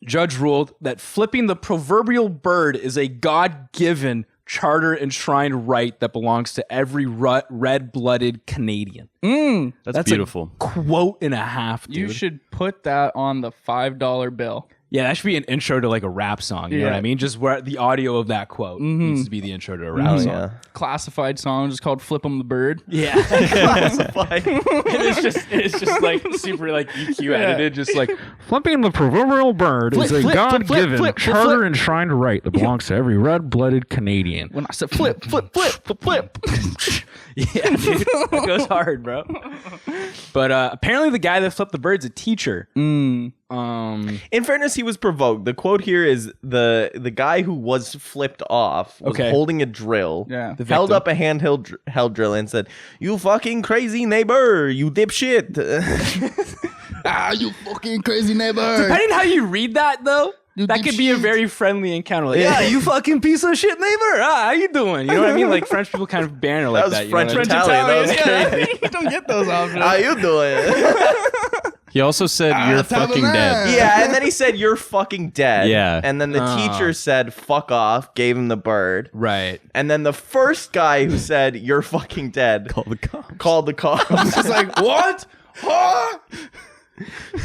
judge ruled that flipping the proverbial bird is a God-given charter enshrined right that belongs to every red-blooded Canadian. That's beautiful. A quote and a half, dude. You should put that on the $5 bill. Yeah, that should be an intro to like a rap song. You know what I mean? Just where the audio of that quote needs to be the intro to a rap song. Yeah. Classified song just called "Flip 'em the Bird." Yeah, classified. it's just like super like EQ edited, just like flipping the proverbial bird is a God-given charter enshrined right that belongs to every red-blooded Canadian. When I said flip, flip, flip, flip, flip. Yeah, dude, that goes hard, bro. But apparently, the guy that flipped the bird's a teacher. In fairness, he was provoked. The quote here is the guy who was flipped off was holding a drill, held up a handheld drill and said, "You fucking crazy neighbor, you dipshit." You fucking crazy neighbor. Depending how you read that, though, that could be a very friendly encounter. Like, yeah, you fucking piece of shit neighbor. How you doing? You know what I mean? Like French people kind of banner like that. Was French Italian. That was crazy. You don't get those options. How you doing? He also said, "You're fucking dead." Yeah, and then he said, "You're fucking dead." Yeah. And then the teacher said, "Fuck off," gave him the bird. Right. And then the first guy who said, "You're fucking dead," called the cops. It's like, what? Huh?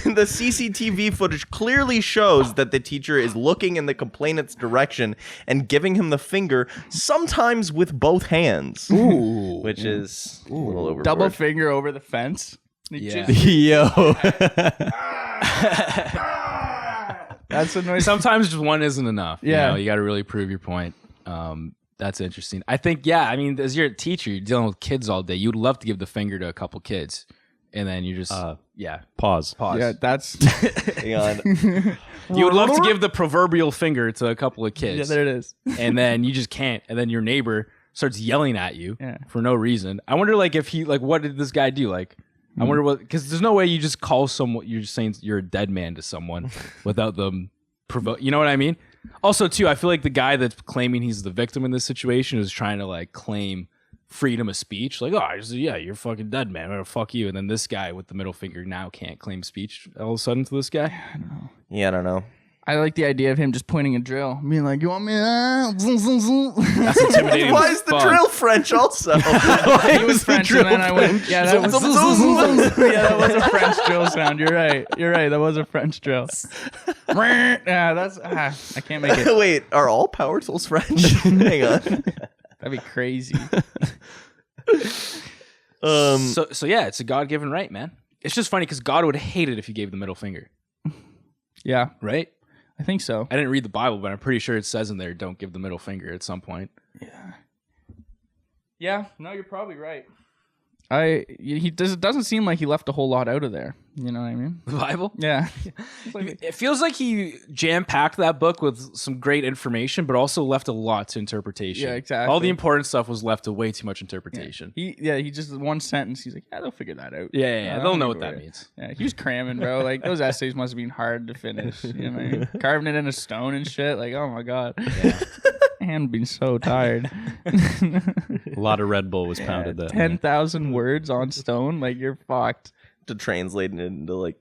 The CCTV footage clearly shows that the teacher is looking in the complainant's direction and giving him the finger, sometimes with both hands. Ooh. Which is a little overboard. Double finger over the fence. Yeah. Yo. That's a noise. Sometimes just one isn't enough. Yeah. You got to really prove your point. That's interesting. I think, I mean, as you're a teacher, you're dealing with kids all day. You'd love to give the finger to a couple kids. And then you just, Pause. Yeah, that's. Hang on. You would love to give the proverbial finger to a couple of kids. Yeah, there it is. And then you just can't. And then your neighbor starts yelling at you Yeah. for no reason. I wonder, like, if he, like, what did this guy do? Like, I wonder what, because there's no way you just call someone, you're just saying you're a dead man to someone without them provoke. You know what I mean? Also, too, I feel like the guy that's claiming he's the victim in this situation is trying to, like, claim freedom of speech. Like, you're a fucking dead man. I'm gonna fuck you. And then this guy with the middle finger now can't claim speech all of a sudden to this guy. I don't know. Yeah, I don't know. I like the idea of him just pointing a drill, being like, "You want me?" Zoom, zoom, zoom. That's intimidating. Why is the drill French also? He was French, and then I went, "Yeah, that was that was a French drill sound." You're right. That was a French drill. Yeah, that's. I can't make it. Wait, are all power tools French? Hang on. That'd be crazy. So yeah, it's a God-given right, man. It's just funny because God would hate it if you gave the middle finger. Yeah, right. I think so. I didn't read the Bible, but I'm pretty sure it says in there, "Don't give the middle finger" at some point. Yeah. No, you're probably right. It doesn't seem like he left a whole lot out of there. You know what I mean? The Bible? Yeah. It feels like he jam-packed that book with some great information, but also left a lot to interpretation. Yeah, exactly. All the important stuff was left to way too much interpretation. He just one sentence. He's like, "Yeah, they'll figure that out." Yeah. They'll know what that means. Yeah, he was cramming, bro. Like those essays must have been hard to finish. You know what I mean? Carving it in a stone and shit. Like, oh my god. Yeah. And being so tired. A lot of Red Bull was pounded that 10,000 words on stone. Like, you're fucked. To translate it into like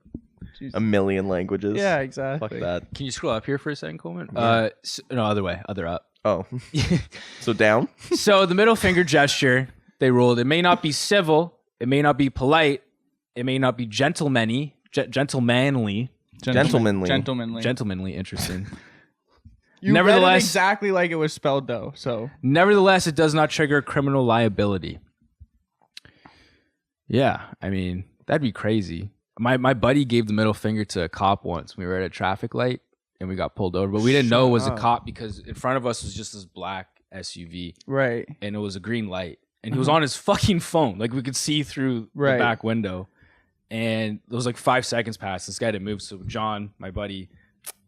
a million languages. Yeah, exactly. Fuck that. Can you scroll up here for a second, Coleman? Yeah. No, other way. Other up. Oh. So down? So the middle finger gesture, they ruled, it may not be civil, it may not be polite, it may not be gentlemanly. Gentlemanly. Interesting. You read it exactly like it was spelled, though. So nevertheless, it does not trigger criminal liability. Yeah, I mean, that'd be crazy. My buddy gave the middle finger to a cop once. We were at a traffic light and we got pulled over, but we didn't know it was a cop because in front of us was just this black SUV. Right. And it was a green light. And he was on his fucking phone. Like, we could see through the back window. And it was like 5 seconds passed. This guy didn't move. So John, my buddy,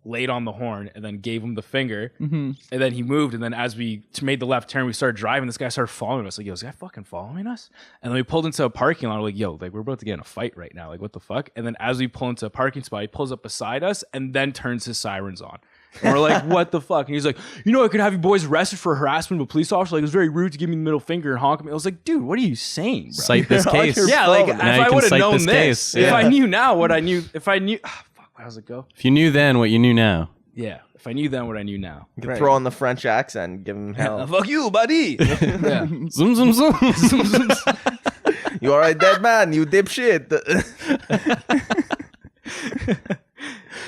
laid on the horn and then gave him the finger. Mm-hmm. And then he moved. And then as we made the left turn, we started driving. This guy started following us. Like, yo, is this guy fucking following us? And then we pulled into a parking lot. We're like, yo, like, we're about to get in a fight right now. Like, what the fuck? And then as we pull into a parking spot, he pulls up beside us and then turns his sirens on. And we're like, what the fuck? And he's like, I could have you boys arrested for harassment of a police officer. Like, it was very rude to give me the middle finger and honk at me. I was like, dude, what are you saying, bro? Cite this case. Yeah, like, if I would have known this, if I knew now what I knew, fuck, how's it go? If you knew then what you knew now. Yeah, if I knew then what I knew now. You could throw on the French accent and give him hell. Fuck you, buddy. Yeah. Zoom, zoom, zoom. Zoom, zoom. You are a dead man, you dipshit.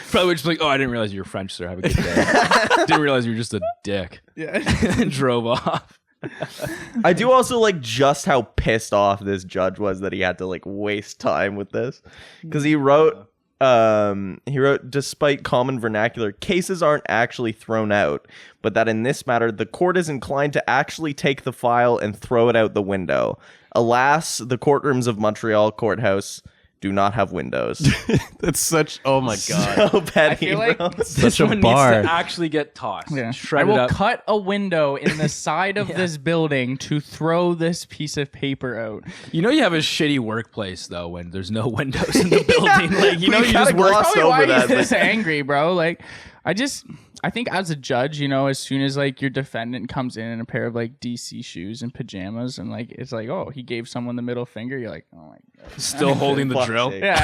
Probably just like, I didn't realize you were French, sir. Have a good day. Didn't realize you were just a dick. Yeah. And drove off. I do also like just how pissed off this judge was that he had to like waste time with this. Because he wrote, despite common vernacular, cases aren't actually thrown out, but that in this matter, the court is inclined to actually take the file and throw it out the window. Alas, the courtrooms of Montreal courthouse do not have windows. That's such, oh my God. So petty, I feel like bro. Such a one bar. needs to actually get tossed. Yeah. I Shredded will up. cut a window in the side of this building to throw this piece of paper out. You have a shitty workplace, though, when there's no windows in the building. Like, you just work. glossed Probably over why that. he's this angry, bro. Like, I think as a judge, as soon as like your defendant comes in a pair of like DC shoes and pajamas and like it's like, oh, he gave someone the middle finger, you're like, oh my God. Still holding the Fuck's drill. sake. Yeah.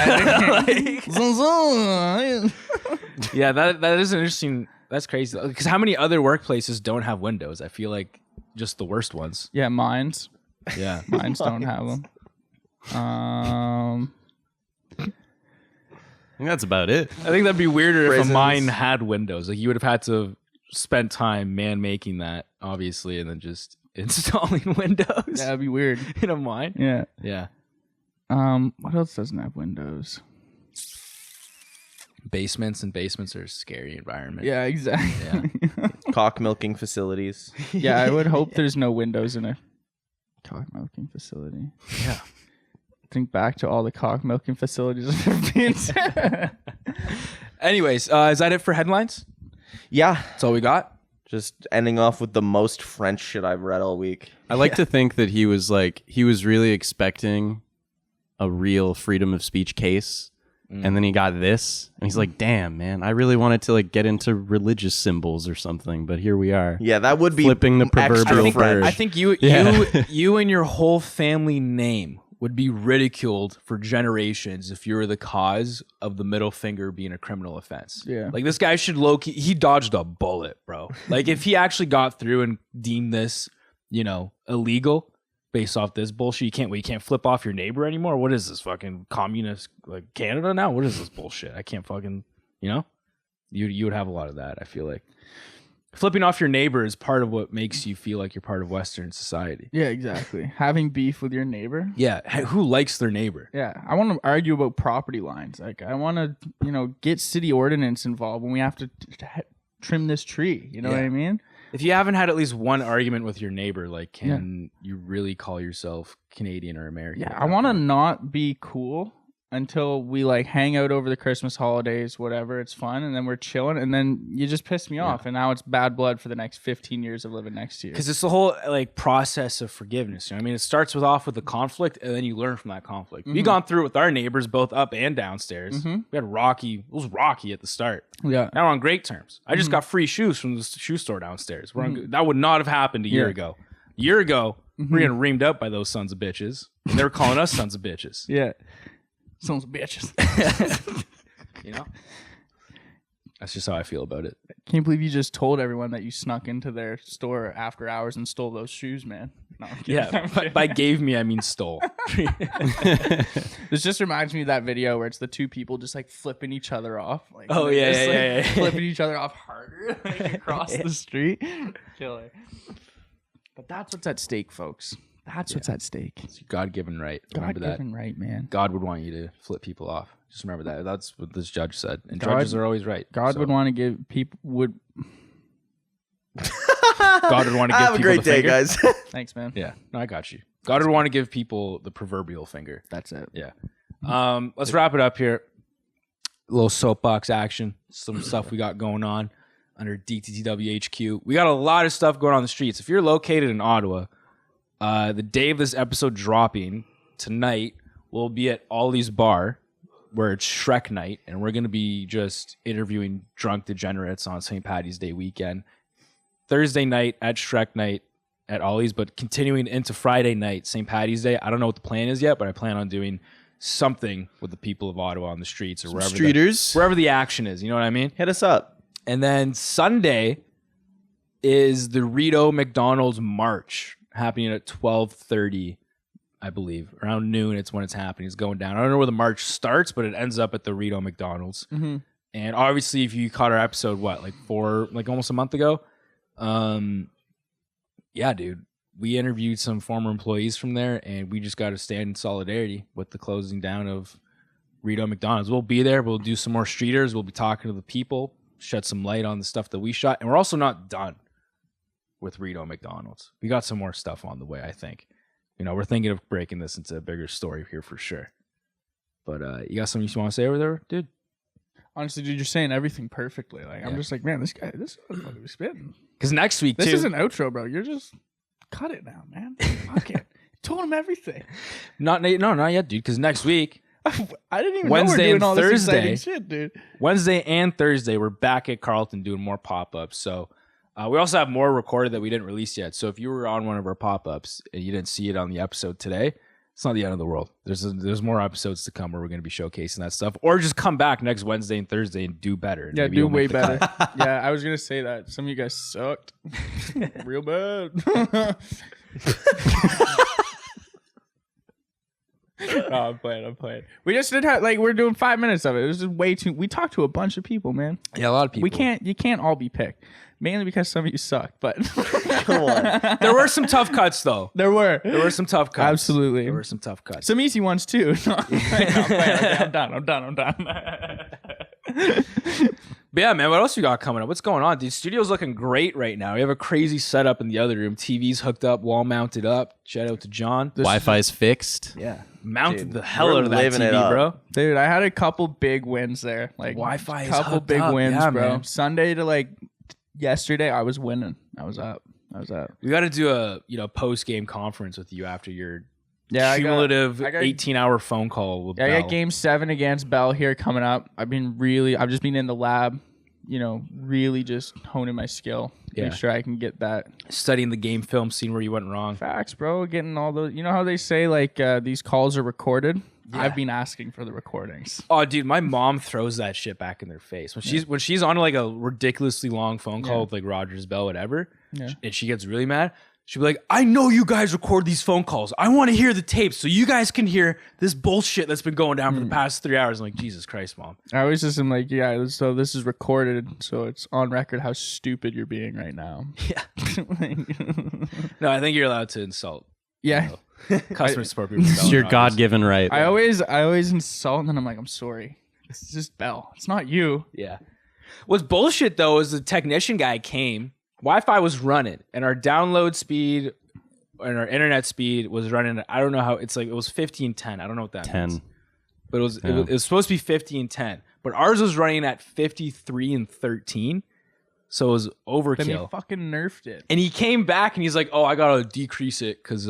Yeah, that is an interesting. That's crazy. Because how many other workplaces don't have windows? I feel like just the worst ones. Yeah, mines. Yeah. Mines don't have them. I think that's about it. I think that'd be weirder Prisons. if a mine had windows. Like, you would have had to spend time making that, obviously, and then just installing windows That'd be weird. in a mine. Yeah. Yeah. What else doesn't have windows? Basements are a scary environment. Yeah, exactly. Yeah. Cock milking facilities. Yeah, I would hope there's no windows in a cock milking facility. Yeah. Think back to all the cock milking facilities I've been to. Anyways, is that it for headlines? Yeah. That's all we got? Just ending off with the most French shit I've read all week. I like to think that he was really expecting a real freedom of speech case. And then he got this, and he's like, "Damn, man! I really wanted to like get into religious symbols or something, but here we are." Yeah, that would be flipping the proverbial bird. I think you and your whole family name would be ridiculed for generations if you were the cause of the middle finger being a criminal offense. Yeah, like this guy should he dodged a bullet, bro. Like if he actually got through and deemed this, illegal. Based off this bullshit, you can't flip off your neighbor anymore. What is this fucking communist like Canada now? What is this bullshit? I can't fucking you would have a lot of that. I feel like flipping off your neighbor is part of what makes you feel like you're part of Western society. Yeah, exactly. Having beef with your neighbor. Yeah, who likes their neighbor? Yeah, I want to argue about property lines. Like I want to get city ordinance involved when we have to trim this tree. You know what I mean? If you haven't had at least one argument with your neighbor, like, can you really call yourself Canadian or American? Yeah, I want to not be cool until we like hang out over the Christmas holidays, whatever. It's fun, and then we're chilling, and then you just piss me off, and now it's bad blood for the next 15 years of living next to you. Because it's the whole like process of forgiveness. You know what I mean, it starts off with the conflict, and then you learn from that conflict. We've gone through it with our neighbors, both up and downstairs. We had it was rocky at the start. Yeah, now we're on great terms. I just got free shoes from the shoe store downstairs. That would not have happened a year ago. A year ago, we were getting reamed up by those sons of bitches. And they were calling us sons of bitches. Yeah. Sons of bitches. That's just how I feel about it. Can't believe you just told everyone that you snuck into their store after hours and stole those shoes, man. No, by gave me, I mean stole. This just reminds me of that video where it's the two people just like flipping each other off. Like, flipping each other off harder like, across the street. Killer. But that's what's at stake, folks. That's what's at stake. It's your God-given right. Remember that. God-given right, man. God would want you to flip people off. Just remember that. That's what this judge said. And judges are always right. God would want to give people would. God would want to give Have people a great the day, finger. guys. Thanks, man. Yeah. No, I got you. God would want to give people the proverbial finger. That's it. Yeah. Let's wrap it up here. A little soapbox action. Some stuff we got going on under DTTWHQ. We got a lot of stuff going on the streets. If you're located in Ottawa, the day of this episode dropping tonight, we'll be at Ollie's Bar, where it's Shrek night, and we're going to be just interviewing drunk degenerates on St. Paddy's Day weekend. Thursday night at Shrek night at Ollie's, but continuing into Friday night, St. Paddy's Day. I don't know what the plan is yet, but I plan on doing something with the people of Ottawa on the streets or wherever the action is. You know what I mean? Hit us up. And then Sunday is the Rideau McDonalds March, happening at 12:30, I believe. Around noon, it's when it's happening. It's going down. I don't know where the march starts, but it ends up at the Rideau McDonald's. And obviously, if you caught our episode, almost a month ago? Yeah, dude. We interviewed some former employees from there, and we just got to stand in solidarity with the closing down of Rideau McDonald's. We'll be there. We'll do some more streeters. We'll be talking to the people, shed some light on the stuff that we shot. And we're also not done with Rideau McDonald's. We got some more stuff on the way, I think. We're thinking of breaking this into a bigger story here for sure. But you got something you want to say over there, dude? Honestly, dude, you're saying everything perfectly. Like, I'm just like, man, this motherfucker was spitting. Because next week, this is an outro, bro. You're just cut it now, man. Fuck it. Told him everything. Not yet, dude. Because next week, I didn't even Wednesday know we're doing all and this Thursday, exciting shit, dude. Wednesday and Thursday, we're back at Carleton doing more pop-ups. So we also have more recorded that we didn't release yet. So if you were on one of our pop-ups and you didn't see it on the episode today, it's not the end of the world. There's more episodes to come where we're going to be showcasing that stuff, or just come back next Wednesday and Thursday and do better. Yeah, do way better. Yeah, I was going to say that. Some of you guys sucked. Real bad. I'm playing. We just did have, we're doing 5 minutes of it. It was just way too. We talked to a bunch of people, man. Yeah, a lot of people. You can't all be picked. Mainly because some of you suck, but Come on. There were some tough cuts, though. There were some tough cuts. Absolutely. There were some tough cuts. Some easy ones too. I'm done. But yeah, man, what else you got coming up? What's going on? Dude, studio's looking great right now. We have a crazy setup in the other room. TV's hooked up, wall mounted up. Shout out to John. Wi-Fi's fixed. Yeah. Mounted Dude, the hell out of that living it TV, up. bro. Dude, I had a couple big wins there. Wi-Fi is couple hooked big up. wins, Yeah, bro. man. Sunday to yesterday, I was winning. I was up. We got to do a post-game conference with you after your cumulative 18-hour phone call with Bell. I got Game 7 against Bell here coming up. I've just been in the lab, really just honing my skill. Yeah. Make sure I can get that. Studying the game film, seeing where you went wrong. Facts, bro. Getting all those. You know how they say these calls are recorded? Yeah. I've been asking for the recordings. Oh, dude, my mom throws that shit back in their face when she's on a ridiculously long phone call with Rogers, Bell, whatever, and she gets really mad. She'll be like, "I know you guys record these phone calls. I want to hear the tapes so you guys can hear this bullshit that's been going down for the past 3 hours." I'm like, Jesus Christ, Mom. I always just am like, yeah, so this is recorded, so it's on record how stupid you're being right now. Yeah. No, I think you're allowed to insult. Yeah. Customer support people. It's your God-given right. I always insult, and then I'm like, I'm sorry. It's just Bell. It's not you. Yeah. What's bullshit, though, is the technician guy came. Wi-Fi was running, and our download speed and our internet speed was running. I don't know how. It was 1510. I don't know what that 10. means. But it was supposed to be 1510. But ours was running at 53 and 13. So it was overkill. Then he fucking nerfed it. And he came back and he's like, "Oh, I gotta decrease it because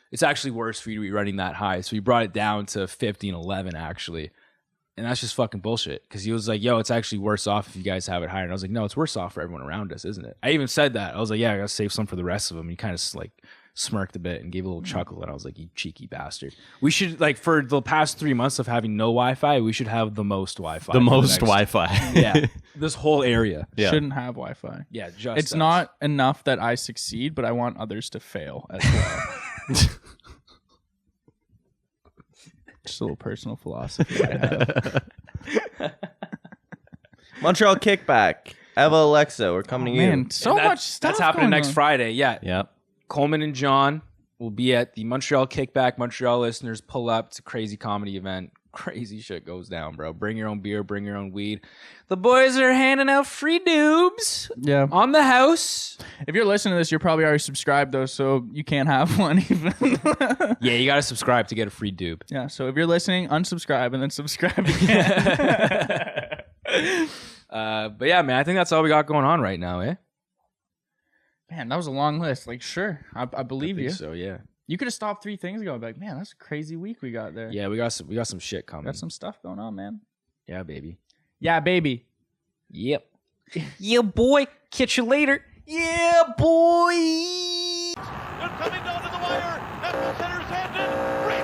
it's actually worse for you to be running that high." So he brought it down to 50 and 11 actually. And that's just fucking bullshit because he was like, "Yo, it's actually worse off if you guys have it higher." And I was like, "No, it's worse off for everyone around us, isn't it?" I even said that. I was like, "Yeah, I gotta save some for the rest of them." He kind of smirked a bit and gave a little chuckle, and I was like, "You cheeky bastard." We should for the past 3 months of having no Wi-Fi, we should have the most Wi-Fi. The most Wi-Fi. Yeah, this whole area shouldn't have Wi-Fi. Yeah, just it's not enough that I succeed, but I want others to fail as well. Just a little personal philosophy I have. Montreal Kickback. Eva Alexa, we're coming to you. Man, so much stuff. That's happening going next on. Friday. Yeah. Yep. Coleman and John will be at the Montreal Kickback. Montreal listeners, pull up. It's a crazy comedy event. Crazy shit goes down, bro. Bring your own beer, bring your own weed. The boys are handing out free doobs on the house. If you're listening to this, you're probably already subscribed, though, so you can't have one even. Yeah, you got to subscribe to get a free doob. Yeah, so if you're listening, unsubscribe and then subscribe again. But yeah, man, I think that's all we got going on right now, eh? Man, that was a long list. Sure, I believe you. So, yeah. You could have stopped 3 things ago and be like, man, that's a crazy week we got there. Yeah, we got some shit coming. Got some stuff going on, man. Yeah, baby. Yeah, baby. Yep. Yeah, boy. Catch you later. Yeah, boy. They're coming down to the wire. At the center's handed.